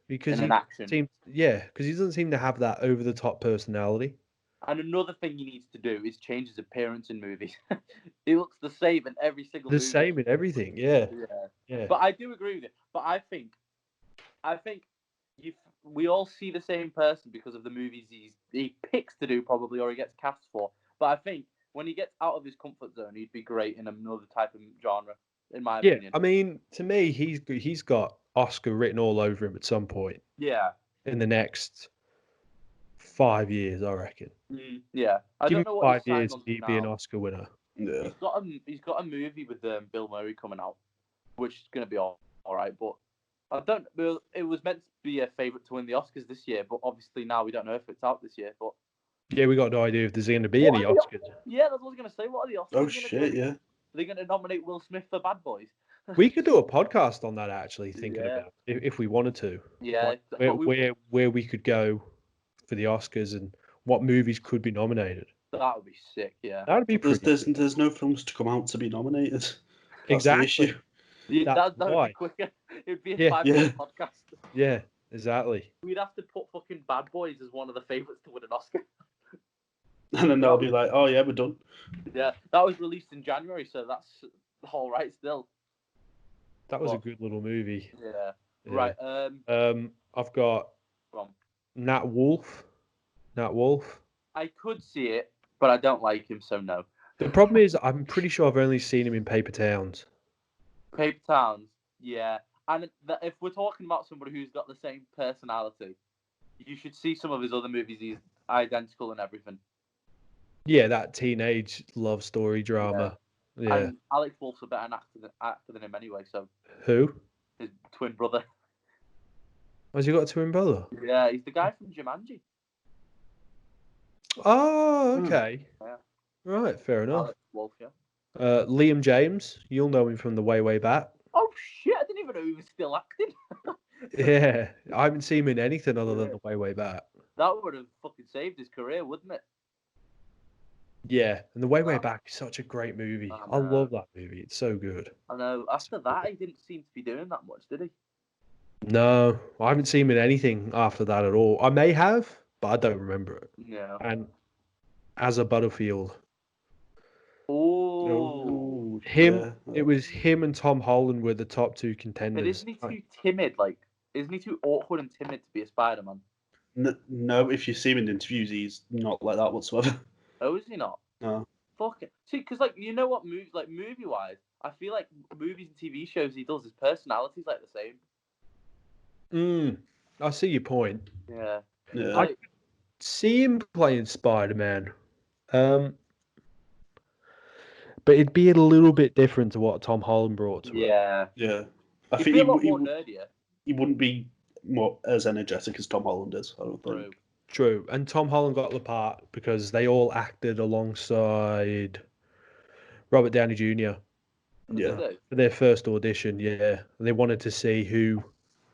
because he doesn't seem to have that over the top personality. And another thing he needs to do is change his appearance in movies. He looks the same in every single movie. The same in everything, yeah. But I do agree with it. But I think we all see the same person because of the movies he picks to do probably, or he gets cast for. But I think when he gets out of his comfort zone, he'd be great in another type of genre, in my opinion. I mean, to me, he's got Oscar written all over him at some point. Yeah. In the next 5 years, I reckon. Yeah, I Give me don't know what 5 he's signed years on and to he'd be an now. Oscar winner. Yeah. He's got a movie with Bill Murray coming out, which is going to be all right. But I don't. Well, it was meant to be a favourite to win the Oscars this year, but obviously now we don't know if it's out this year. But Yeah, we got no idea if there's going to be any what are the- Oscars. Yeah, that's what I was going to say. What are the Oscars Oh going to shit! do? Yeah. Are they going to nominate Will Smith for Bad Boys? We could do a podcast on that actually, thinking Yeah. about it, if we wanted to. Yeah, Like, but where we could go for the Oscars and what movies could be nominated. that would be sick. Yeah, That would be There's pretty. there's no films to come out to be nominated. That's Exactly. the issue. that would why. be quicker. It'd be a Yeah. 5 minute podcast. Yeah, exactly. We'd have to put fucking Bad Boys as one of the favourites to win an Oscar. And then they'll be like, "Oh yeah, we're done." Yeah, that was released in January, so that's all right still. That was a But- good little movie. Yeah. Yeah. Right. I've got Go on. Nat Wolff. Nat Wolff. I could see it, but I don't like him, so no. The problem is, I'm pretty sure I've only seen him in Paper Towns. Paper Towns, yeah. And if we're talking about somebody who's got the same personality, you should see some of his other movies. He's identical and everything. Yeah, that teenage love story drama. Yeah. And Alex Wolff's a better actor than him anyway, so Who? his twin brother. Has he got a twin brother? Yeah, he's the guy from Jumanji. Oh, okay. Yeah. Right, fair enough. Alex Wolff, yeah. Liam James, you'll know him from the way back. Oh shit! I didn't even know he was still acting. Yeah, I haven't seen him in anything other than the way back. That would have fucking saved his career, wouldn't it? Yeah, and the way back is such a great movie. I love that movie. It's so good. I know. After that, he didn't seem to be doing that much, did he? No, I haven't seen him in anything after that at all. I may have, but I don't remember it. Yeah. And As a Butterfield, Oh. it was him and Tom Holland were the top two contenders. But isn't he too timid? Like, isn't he too awkward and timid to be a Spider-Man? No, if you see him in interviews, he's not like that whatsoever. Oh, is he not? No. Fuck it. See, because like you know what movie-wise, I feel like movies and TV shows he does, his personality's like the same. I see your point. Yeah. Yeah. I could see him playing Spider-Man. But it'd be a little bit different to what Tom Holland brought to it. Yeah. Yeah. I He'd think be a lot more nerdier. he wouldn't be more as energetic as Tom Holland is, I don't think. True. True. And Tom Holland got the part because they all acted alongside Robert Downey Jr. Yeah. for their first audition. Yeah. And they wanted to see who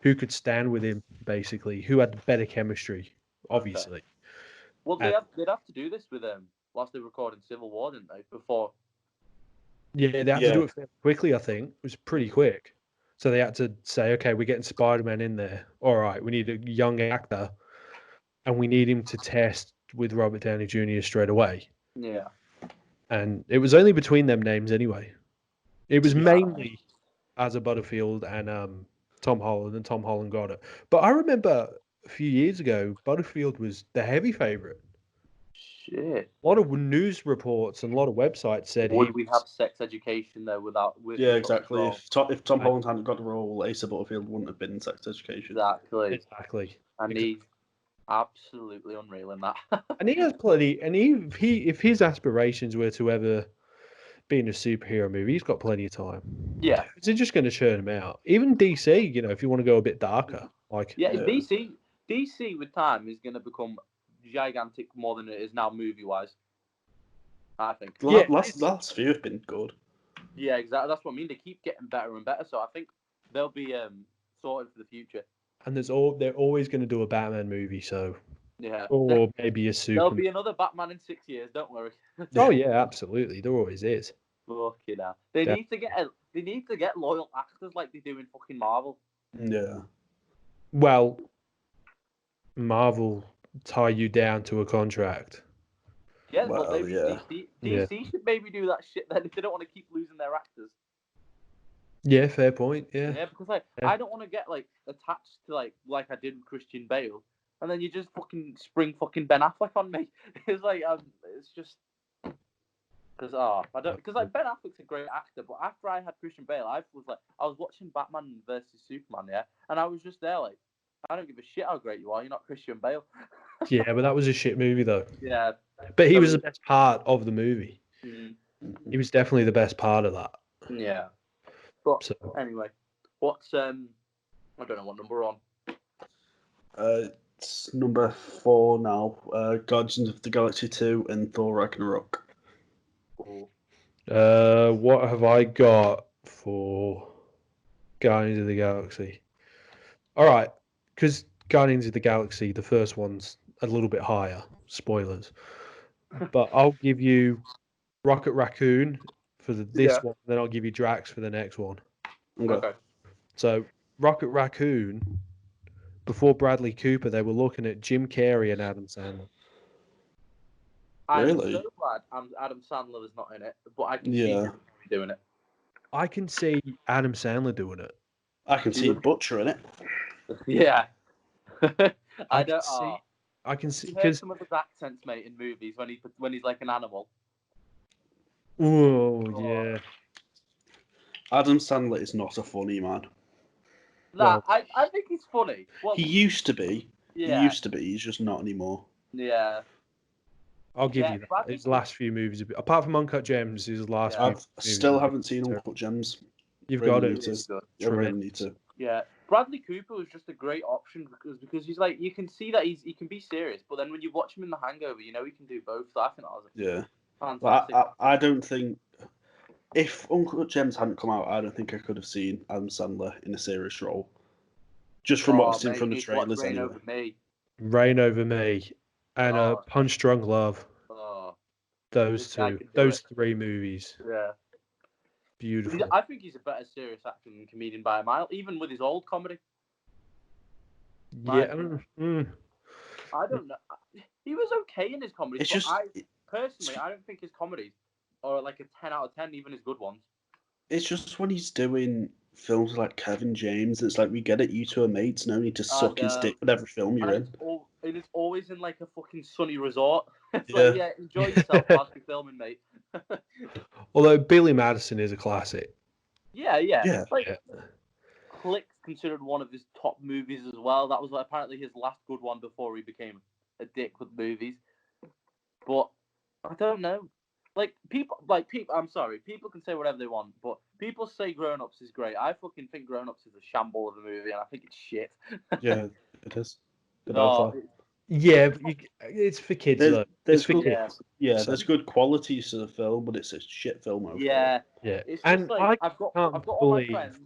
could stand with him, basically, who had better chemistry, obviously. Okay. Well, they'd have to do this with whilst they were recording Civil War, didn't they? Before. Yeah, they had to do it fairly quickly, I think. It was pretty quick. So they had to say, okay, we're getting Spider-Man in there. All right, we need a young actor, and we need him to test with Robert Downey Jr. straight away. Yeah. And it was only between them names anyway. It was mainly As a Butterfield and Tom Holland, and Tom Holland got it. But I remember a few years ago, Butterfield was the heavy favourite. Shit. A lot of news reports and a lot of websites said Would we have sex education though without? Yeah, exactly. If Tom Holland hadn't got the role, Asa Butterfield wouldn't have been in Sex Education. Exactly. And he's absolutely unreal in that. And he has plenty. And if his aspirations were to ever be in a superhero movie, he's got plenty of time. Yeah. They're just going to churn him out. Even DC, if you want to go a bit darker, DC with time is going to become gigantic more than it is now movie-wise. I think. Last few have been good. Yeah, exactly. That's what I mean. They keep getting better and better, so I think they'll be sorted for the future. And they're always going to do a Batman movie, so yeah, or maybe a Superman. There'll be another Batman in 6 years. Don't worry. Oh yeah, absolutely. There always is. Fucking hell. They need to get loyal actors like they do in fucking Marvel. Yeah. Well, Marvel tie you down to a contract. Yeah, well, maybe DC should maybe do that shit then if they don't want to keep losing their actors. Yeah, fair point. Yeah. Yeah, because I don't want to get attached to like I did with Christian Bale, and then you just fucking spring fucking Ben Affleck on me. It's it's just because Ben Affleck's a great actor, but after I had Christian Bale, I was watching Batman versus Superman, yeah, and I was just there I don't give a shit how great you are. You're not Christian Bale. Yeah, but that was a shit movie though. Yeah. But he So- was the best part of the movie. Mm, He was definitely the best part of that. yeah. But So anyway, what's I don't know what number we're on. It's number 4 now. Guardians of the Galaxy 2 and Thor Ragnarok. Cool. what have I got for Guardians of the Galaxy? All right, because Guardians of the Galaxy, the first one's a little bit higher. Spoilers, but I'll give you Rocket Raccoon for this Yeah. one, then I'll give you Drax for the next one. Okay. So Rocket Raccoon, before Bradley Cooper, they were looking at Jim Carrey and Adam Sandler. I'm Really? so glad Adam Sandler is not in it, but I can see Yeah. him doing it. I can see Adam Sandler doing it. I can see Butcher in it. Yeah. I don't. can see You heard because some of his accents, mate, in movies when he's like an animal. oh yeah, Adam Sandler is not a funny man. Nah, Well- I think he's funny. Well, He used to be. yeah, He used to be. He's just not anymore. yeah. I'll give Yeah, you that. Bradley His last few movies, apart from Uncut Gems, his last few I movies still have been haven't seen terrible. Uncut Gems. You've Really got need it. to. Really good. I really Tremendous. need to. Yeah, Bradley Cooper was just a great option because he's like, you can see that he can be serious, but then when you watch him in The Hangover, you know he can do both. So I think that was Yeah. fantastic. I don't think if Uncut Gems hadn't come out, I don't think I could have seen Adam Sandler in a serious role. Just from what I've seen mate, from you the need to watch trailers, Reign anyway. Over Me. Reign Over Me and Oh. Punch Drunk Love. Oh, Those this guy two, can do those it. 3 movies, Yeah. beautiful. I think he's a better serious actor than comedian by a mile, even with his old comedy. Yeah, I don't know. He was okay in his comedy, It's but just personally, I don't think his comedies are like a 10 out of 10, even his good ones. it's just when he's doing films like Kevin James, it's like we get it. You two are mates. No need to suck his dick with every film you're in. And it's always in like a fucking sunny resort. It's Yeah. like, yeah, enjoy yourself whilst you're filming, mate. Although Billy Madison is a classic. Yeah. Yeah. Like, Yeah. Click's considered one of his top movies as well. That was like, apparently his last good one before he became a dick with movies. But I don't know. People. I'm sorry. People can say whatever they want, but people say Grown Ups is great. I fucking think Grown Ups is a shamble of a movie, and I think it's shit. Yeah, it is. No, Yeah, but it's for kids though. There's It's for good, kids. yeah, So- there's good qualities to the film, but it's a shit film overall. yeah. Yeah, It's just and like I I've got can't all my believe- friends.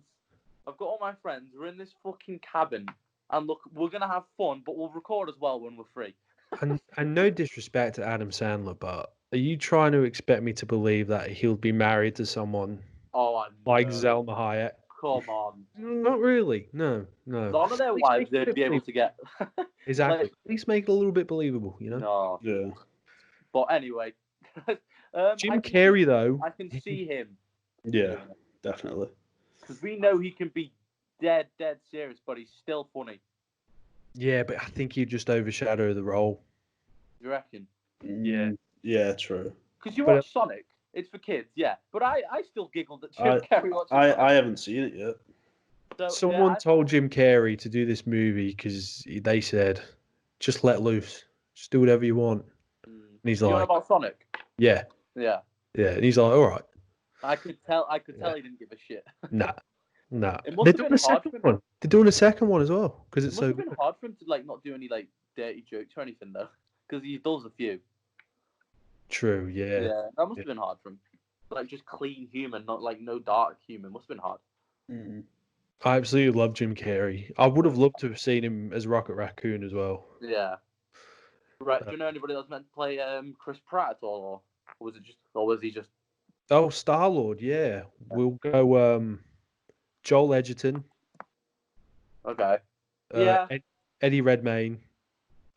I've got all my friends. We're in this fucking cabin, and look, we're gonna have fun, but we'll record as well when we're free. and no disrespect to Adam Sandler, but are you trying to expect me to believe that he'll be married to someone Oh, I like know. Zelma Hayek? Come on. Not really. No. None of their At least wives make it they'd be able to get. Exactly. Like, At least make it a little bit believable, you know. no. Yeah. But anyway, Jim Carrey though. I can see him. Yeah, definitely. Because we know he can be dead serious, but he's still funny. Yeah, but I think he'd just overshadow the role. You reckon? Yeah. Yeah, true. Because you But, watch Sonic, it's for kids, yeah. But I still giggled at Jim Carrey watching Sonic. I haven't seen it yet. So, Someone yeah, told Jim Carrey to do this movie because they said, "Just let loose, just do whatever you want." And he's you know like, about Sonic? "Yeah, Yeah. yeah." And he's like, "All right, I could tell he didn't give a shit. nah." It must They're have doing been a hard second for him. one. They're doing a second one as well because It it's must so have been good. hard for him to like not do any like dirty jokes or anything though, because he does a few. True. Yeah. Yeah, that must have been hard for him. Like just clean humor, not like no dark humor. Must have been hard. Mm. I absolutely love Jim Carrey. I would have loved to have seen him as Rocket Raccoon as well. Yeah. Right. Do you know anybody that's meant to play Chris Pratt at all, or was he just? Oh, Star Lord. Yeah, we'll go. Joel Edgerton. Okay. Yeah. Eddie Redmayne.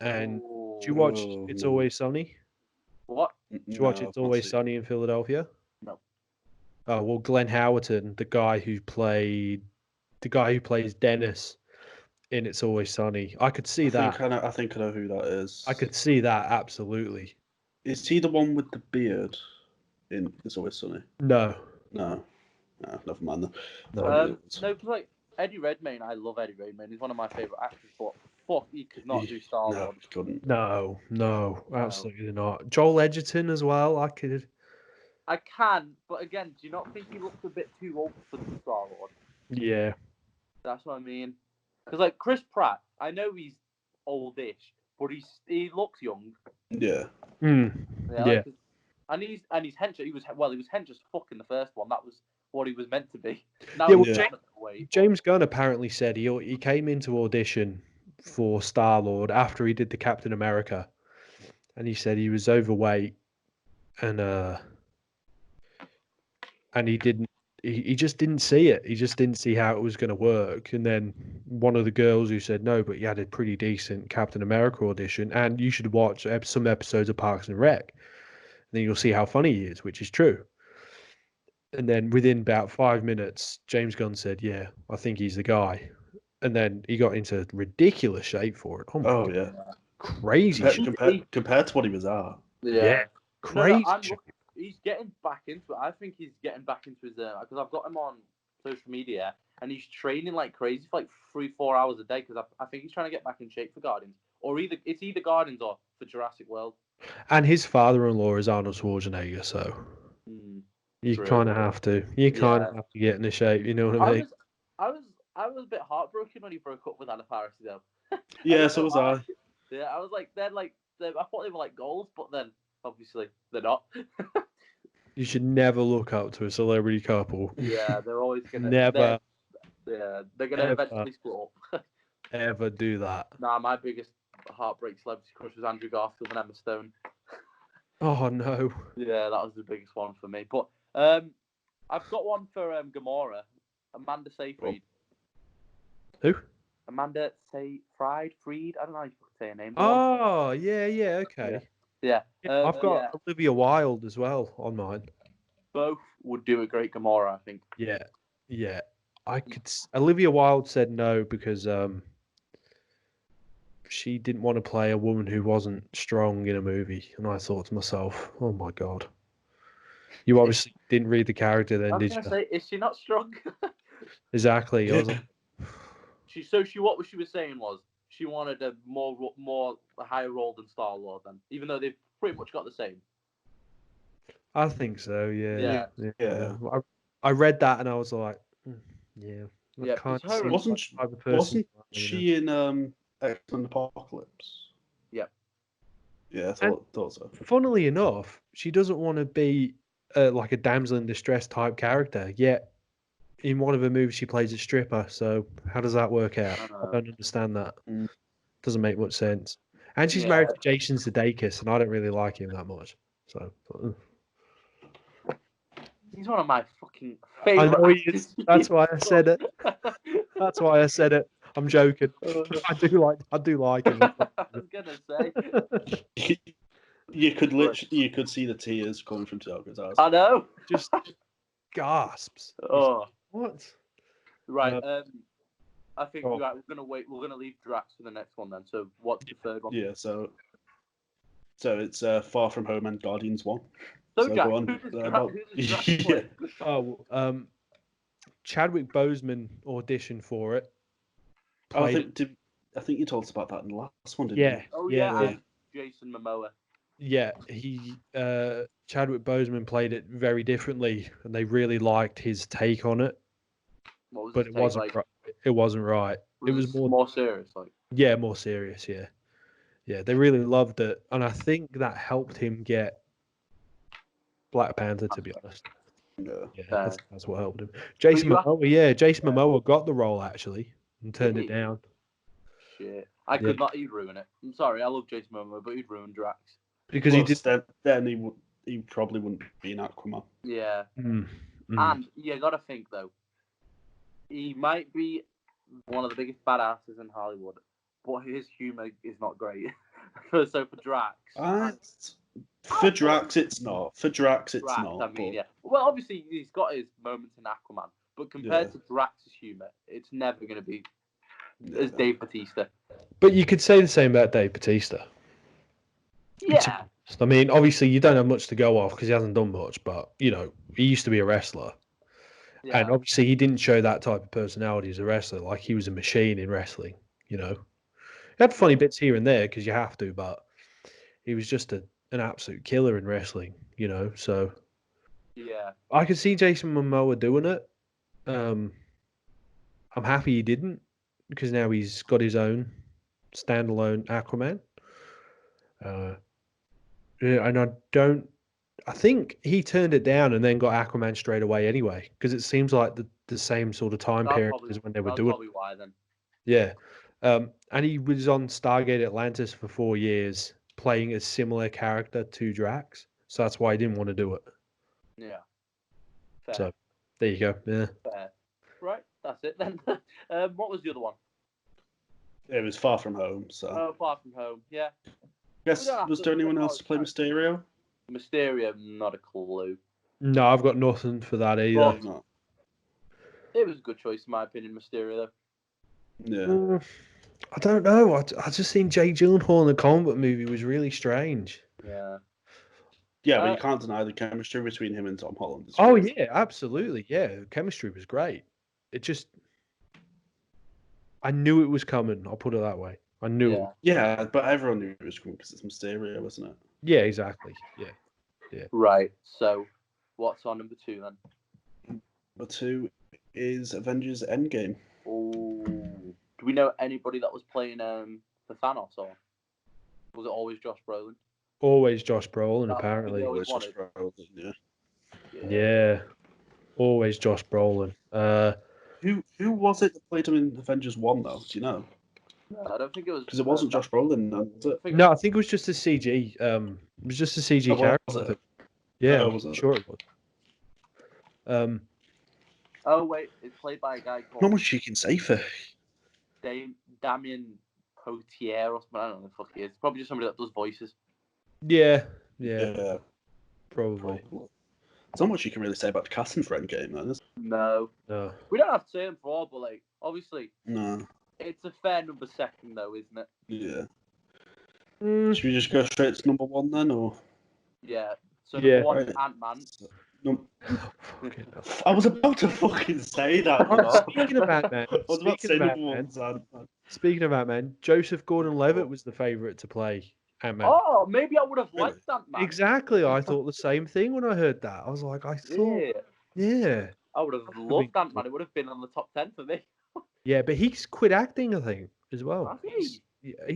And did you watch It's Always Sunny? What? Did you watch It's Always Sunny in Philadelphia? No. Oh well, Glenn Howerton, the guy who plays Dennis in It's Always Sunny. I could see that. I think I know who that is. I could see that absolutely. Is he the one with the beard in It's Always Sunny? No. No, never mind then. No. No, because like Eddie Redmayne, I love Eddie Redmayne. He's one of my favorite actors. But fuck, he could not do Star No, Lord. he couldn't. No, absolutely not. Joel Edgerton as well. I can, but again, do you not think he looks a bit too old for Star Lord? Yeah. That's what I mean. Because like Chris Pratt, I know he's oldish, but he looks young. Yeah. Yeah. Yeah. And he's hench. He was hench as fuck in the first one. That was what he was meant to be. Now Yeah, well, he's on a bit of weight, but- James Gunn apparently said he came into audition for Star Lord after he did the Captain America, and he said he was overweight, and he just didn't see it. He just didn't see how it was going to work. And then one of the girls who said no, but he had a pretty decent Captain America audition, and you should watch some episodes of Parks and Rec. And then you'll see how funny he is, which is true. And then within about 5 minutes, James Gunn said, "Yeah, I think he's the guy." And then he got into ridiculous shape for it. Oh my God, yeah. crazy shape. Compared to what he was at. Yeah, crazy shape. He's getting back into it. I think he's getting back into his because I've got him on social media and he's training like crazy for like 3-4 hours a day because I think he's trying to get back in shape for Guardians or either Guardians or for Jurassic World. And his father-in-law is Arnold Schwarzenegger, so you kind of have to. You kind of have to get into shape. You know what I mean? I was a bit heartbroken when he broke up with Anna Faris though. Yeah, so was I. Yeah, I was like, I thought they were like goals, but then obviously they're not. You should never look up to a celebrity couple. Yeah, they're always gonna never. They're gonna eventually split up. Ever do that? Nah, my biggest heartbreak celebrity crush was Andrew Garfield and Emma Stone. Oh no. Yeah, that was the biggest one for me. But I've got one for Gamora, Amanda Seyfried. Who? Amanda Seyfried. I don't know how you say her name. Oh, yeah, okay. Yeah. I've got Olivia Wilde as well on mine. Both would do a great Gamora, I think. Yeah. Olivia Wilde said no because she didn't want to play a woman who wasn't strong in a movie, and I thought to myself, oh my God. You obviously didn't read the character then, did you? I was going to say, is she not strong? Exactly. I was like, what she was saying was she wanted a a higher role than Star Lord then, even though they've pretty much got the same. I think so. Yeah. I read that and I was like, yeah. Wasn't she in X-Men Apocalypse? Yeah. Yeah, I thought so. Funnily enough, she doesn't want to be like a damsel in distress type character, yet in one of her movies she plays a stripper. So how does that work out? I don't understand that. Doesn't make much sense. And she's married to Jason Sudeikis, and I don't really like him that much. So he's one of my fucking favorite. I know he is. That's why I said it. That's why I said it. I'm joking. I do like him. I was gonna say. You could see the tears coming from Toga's eyes. I know. Just gasps. Oh, what? Right. I think we're gonna wait. We're gonna leave Drax for the next one then. So what's the third one? Yeah. So it's Far From Home and Guardians 1. So Jack, who's Drax yeah. Chadwick Boseman auditioned for it. I think you told us about that in the last one, didn't you? Oh yeah. Jason Momoa. Yeah, Chadwick Boseman played it very differently, and they really liked his take on it. But it wasn't right. It wasn't right. It was more serious, like. Yeah, more serious. Yeah. They really loved it, and I think that helped him get Black Panther. To be honest, yeah, that's what helped him. Jason Momoa got the role actually and turned it down. Shit, I could not. He'd ruin it. I'm sorry, I love Jason Momoa, but he'd ruin Drax because he did. Then he probably wouldn't be an Aquaman. Yeah, and you got to think though. He might be one of the biggest badasses in Hollywood, but his humor is not great. For Drax. For Drax, it's not. For Drax, it's not. I mean, yeah. Well, obviously, he's got his moments in Aquaman, but compared to Drax's humor, it's never going to be as Dave Bautista. But you could say the same about Dave Bautista. Yeah. I mean, obviously, you don't have much to go off because he hasn't done much, but, you know, he used to be a wrestler. Yeah. And obviously, he didn't show that type of personality as a wrestler. Like, he was a machine in wrestling, you know. had funny bits here and there because you have to, but he was just an absolute killer in wrestling, you know. So Yeah. I could see Jason Momoa doing it. I'm happy he didn't because now he's got his own standalone Aquaman. Yeah, and I think he turned it down and then got Aquaman straight away anyway because it seems like the same sort of time period as when they were That's doing. probably why then. Yeah. And he was on Stargate Atlantis for 4 years playing a similar character to Drax. So that's why he didn't want to do it. Yeah. Fair. So there you go. Yeah. Fair. Right, that's it then. What was the other one? It was Far From Home, so. Oh, Far From Home. Yeah. Guess, was there anyone else to play Mysterio? Mysterio, not a clue. No, I've got nothing for that either. But No. it was a good choice, in my opinion, Mysterio, though. Yeah. I don't know. I just seen Jake Gyllenhaal in the combat movie was really strange. Yeah. Yeah, but you can't deny the chemistry between him and Tom Holland. Oh, yeah, absolutely. Yeah, the chemistry was great. It just... I knew it was coming. I'll put it that way. I knew it. Yeah, but everyone knew it was coming because it's Mysterio, isn't it? Yeah, exactly. Yeah. Yeah. Right, so what's on number 2 then? Number 2 is Avengers Endgame. Oh, do we know anybody that was playing the Thanos, or was it always Josh Brolin? Always Josh Brolin, That's apparently. what they always Josh Brolin, yeah. Yeah. Always Josh Brolin. Who was it that played him in Avengers 1, though? Do you know? No, I don't think it was. Because it wasn't Josh Brolin, was it? No, I think it was just a CG. It was just a CG character. Yeah, I'm sure it was. Oh wait, it's played by a guy called. Not much you can say for Damien Potier or something. I don't know who the fuck he is. Probably just somebody that does voices. Yeah, There's probably. not much you can really say about the casting for Endgame, then, is No. We don't have to say him for all, but like, obviously, no. It's a fair number second, though, isn't it? Yeah. Should we just go straight to number 1 then, or? Yeah. So number 1 is Ant-Man. I was about to fucking say that. Speaking of Ant-Man, speaking of Ant-Man, Joseph Gordon-Levitt was the favourite to play Ant-Man. Oh, maybe I would have liked Ant-Man. Exactly. I thought the same thing when I heard that. I was like, yeah. I would have loved Ant-Man. It would have been on the top 10 for me. Yeah, but he's quit acting, I think, as well. He's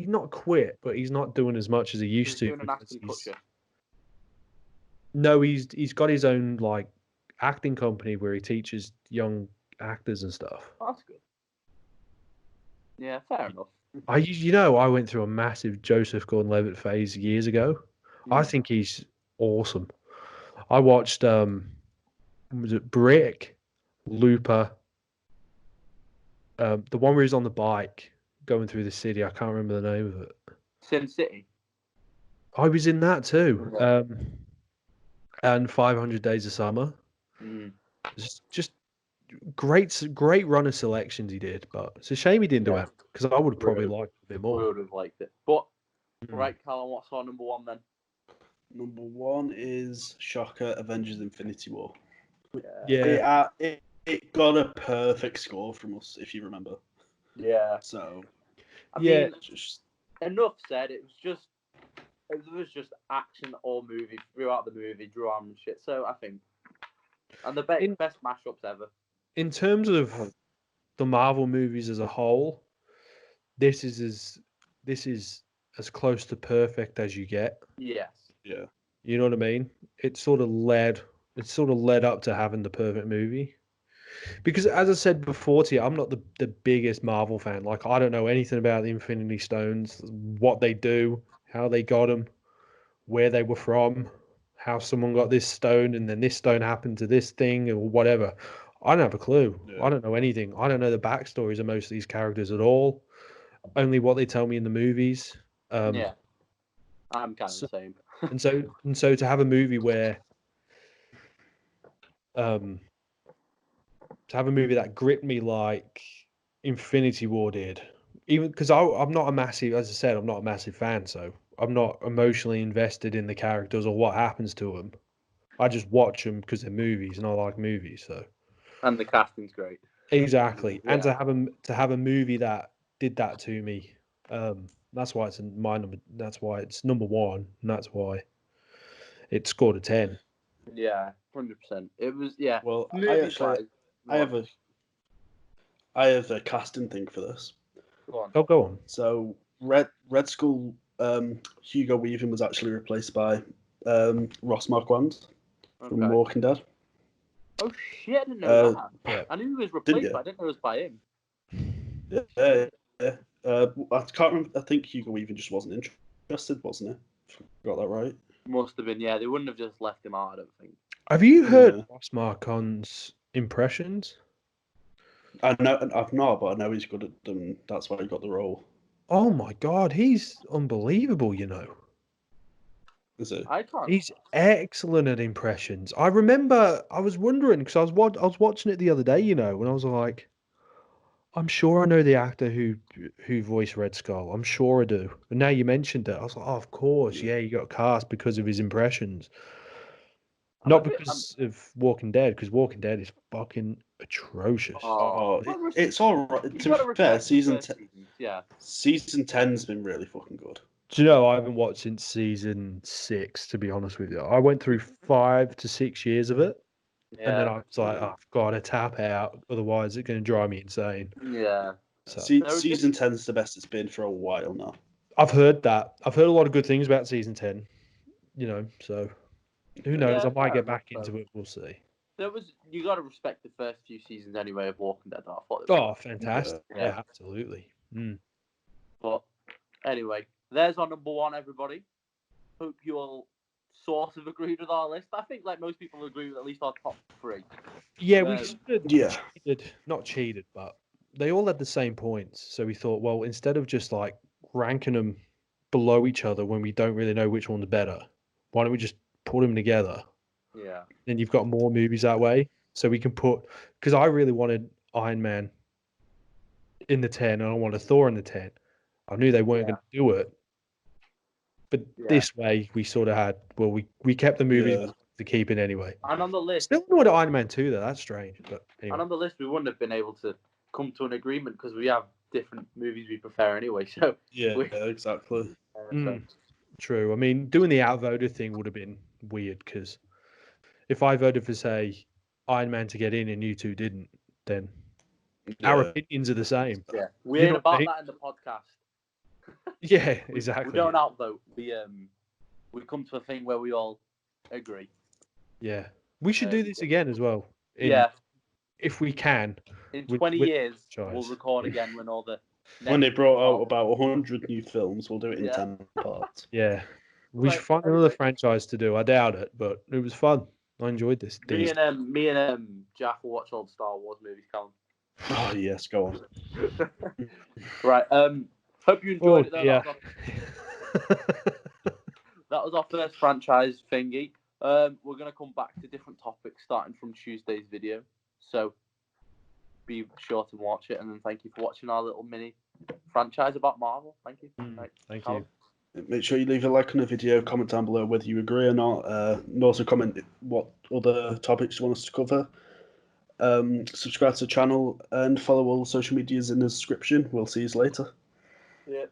not quit, but he's not doing as much as he used to. Doing an acting culture. No, he's got his own like acting company where he teaches young actors and stuff. Oh, that's good. Yeah, fair enough. I went through a massive Joseph Gordon-Levitt phase years ago. I think he's awesome. I watched was it Brick, Looper, the one where he's on the bike going through the city. I can't remember the name of it. Sin City. I was in that too. Yeah. And 500 Days of Summer. Just great run of selections he did, but it's a shame he didn't do it because I would have probably liked it a bit more. I would have liked it. But right, Callum, what's our number 1 then? Number 1 is shocker Avengers Infinity War. Yeah. It got a perfect score from us, if you remember. Yeah. So. I mean, enough said. It was just action or movie throughout the movie, drama and shit. So I think, and the best mashups ever. In terms of the Marvel movies as a whole, this is as close to perfect as you get. Yes. Yeah. You know what I mean? It sort of led up to having the perfect movie. Because as I said before to you, I'm not the biggest Marvel fan. Like, I don't know anything about the Infinity Stones, what they do, how they got them, where they were from, how someone got this stone, and then this stone happened to this thing, or whatever. I don't have a clue. Yeah. I don't know anything. I don't know the backstories of most of these characters at all. Only what they tell me in the movies. Yeah, I'm kind of the same. and so to have a movie where, to have a movie that gripped me like Infinity War did, even because I'm not a massive, as I said, I'm not a massive fan, so I'm not emotionally invested in the characters or what happens to them. I just watch them because they're movies, and I like movies. So, and the casting's great. Exactly, yeah. And to have a movie that did that to me, That's why it's in my number. That's why it's number one, and that's why it scored a 10. Yeah, 100%. It was Well, movies wise. I have a casting thing for this. Go on. Oh, go on. So Red Skull, Hugo Weaving was actually replaced by Ross Marquand from Okay. Walking Dead. Oh shit! I didn't know that. Yeah. I knew he was Didn't replaced, you? but I didn't know it was by him. Yeah. I can't remember. I think Hugo Weaving just wasn't interested, wasn't he? Got that right? Must have been. Yeah, they wouldn't have just left him out. I don't think. Have you heard Yeah. Ross Marquand's impressions? I know. I've not, but I know he's good at them. That's why he got the role. Oh my God, he's unbelievable, you know. Is it? I can't. He's excellent at impressions. I remember I was wondering because I was watching it the other day, you know, and I was like, I'm sure I know the actor who voiced Red Skull. I'm sure I do. But now you mentioned it, I was like, oh, of course, yeah, he got cast because of his impressions, not because of Walking Dead, because Walking Dead is fucking atrocious. Oh, you gotta it's all right. you To gotta be fair, respect the first seasons, yeah. season 10's been really fucking good. Do you know I haven't watched since season 6, to be honest with you. I went through 5 to 6 years of it. And then Yeah. I was like, oh, I've got to tap out, otherwise it's going to drive me insane. Yeah. So Season 10's the best it's been for a while now. I've heard that. I've heard a lot of good things about season 10. You know, so who knows? Yeah, I might fair get back enough, into it. We'll see. You got to respect the first few seasons anyway of Walking Dead. I thought. It was Oh, fantastic! Yeah, absolutely. Mm. But anyway, there's our number one, everybody. Hope you all sort of agreed with our list. I think like most people agree with at least our top 3. Yeah, we Yeah. not cheated, but they all had the same points. So we thought, well, instead of just like ranking them below each other when we don't really know which one's better, why don't we just put them together? Yeah. Then you've got more movies that way. So we can put, because I really wanted Iron Man in the 10 and I wanted Thor in the 10. I knew they weren't going to do it. But this way we sort of had, well, we kept the movies to keep it anyway. And on the list, still wanted Iron Man 2 though. That's strange. But anyway. And on the list, we wouldn't have been able to come to an agreement because we have different movies we prefer anyway. So exactly. True. I mean, doing the outvoted thing would have been weird because if I voted for, say, Iron Man to get in and you two didn't, then our opinions are the same. Yeah, we ain't about that in the podcast. Yeah, exactly. We don't outvote. We come to a thing where we all agree. Yeah, we should do this again as well. If we can. In 20 years, we'll record again when all the when they brought out about 100 new films, we'll do it in 10 parts. Yeah. We should find another franchise to do. I doubt it, but it was fun. I enjoyed this. Me and Jack will watch all the Star Wars movies, Colin. Oh yes, go on. Right. Hope you enjoyed it. Though. Yeah. That was our first franchise thingy. We're gonna come back to different topics starting from Tuesday's video. So be sure to watch it, and then thank you for watching our little mini franchise about Marvel. Thank you. Thank you. Make sure you leave a like on the video, comment down below whether you agree or not, and also comment what other topics you want us to cover. Subscribe to the channel and follow all the social medias in the description. We'll see you later. Yeah.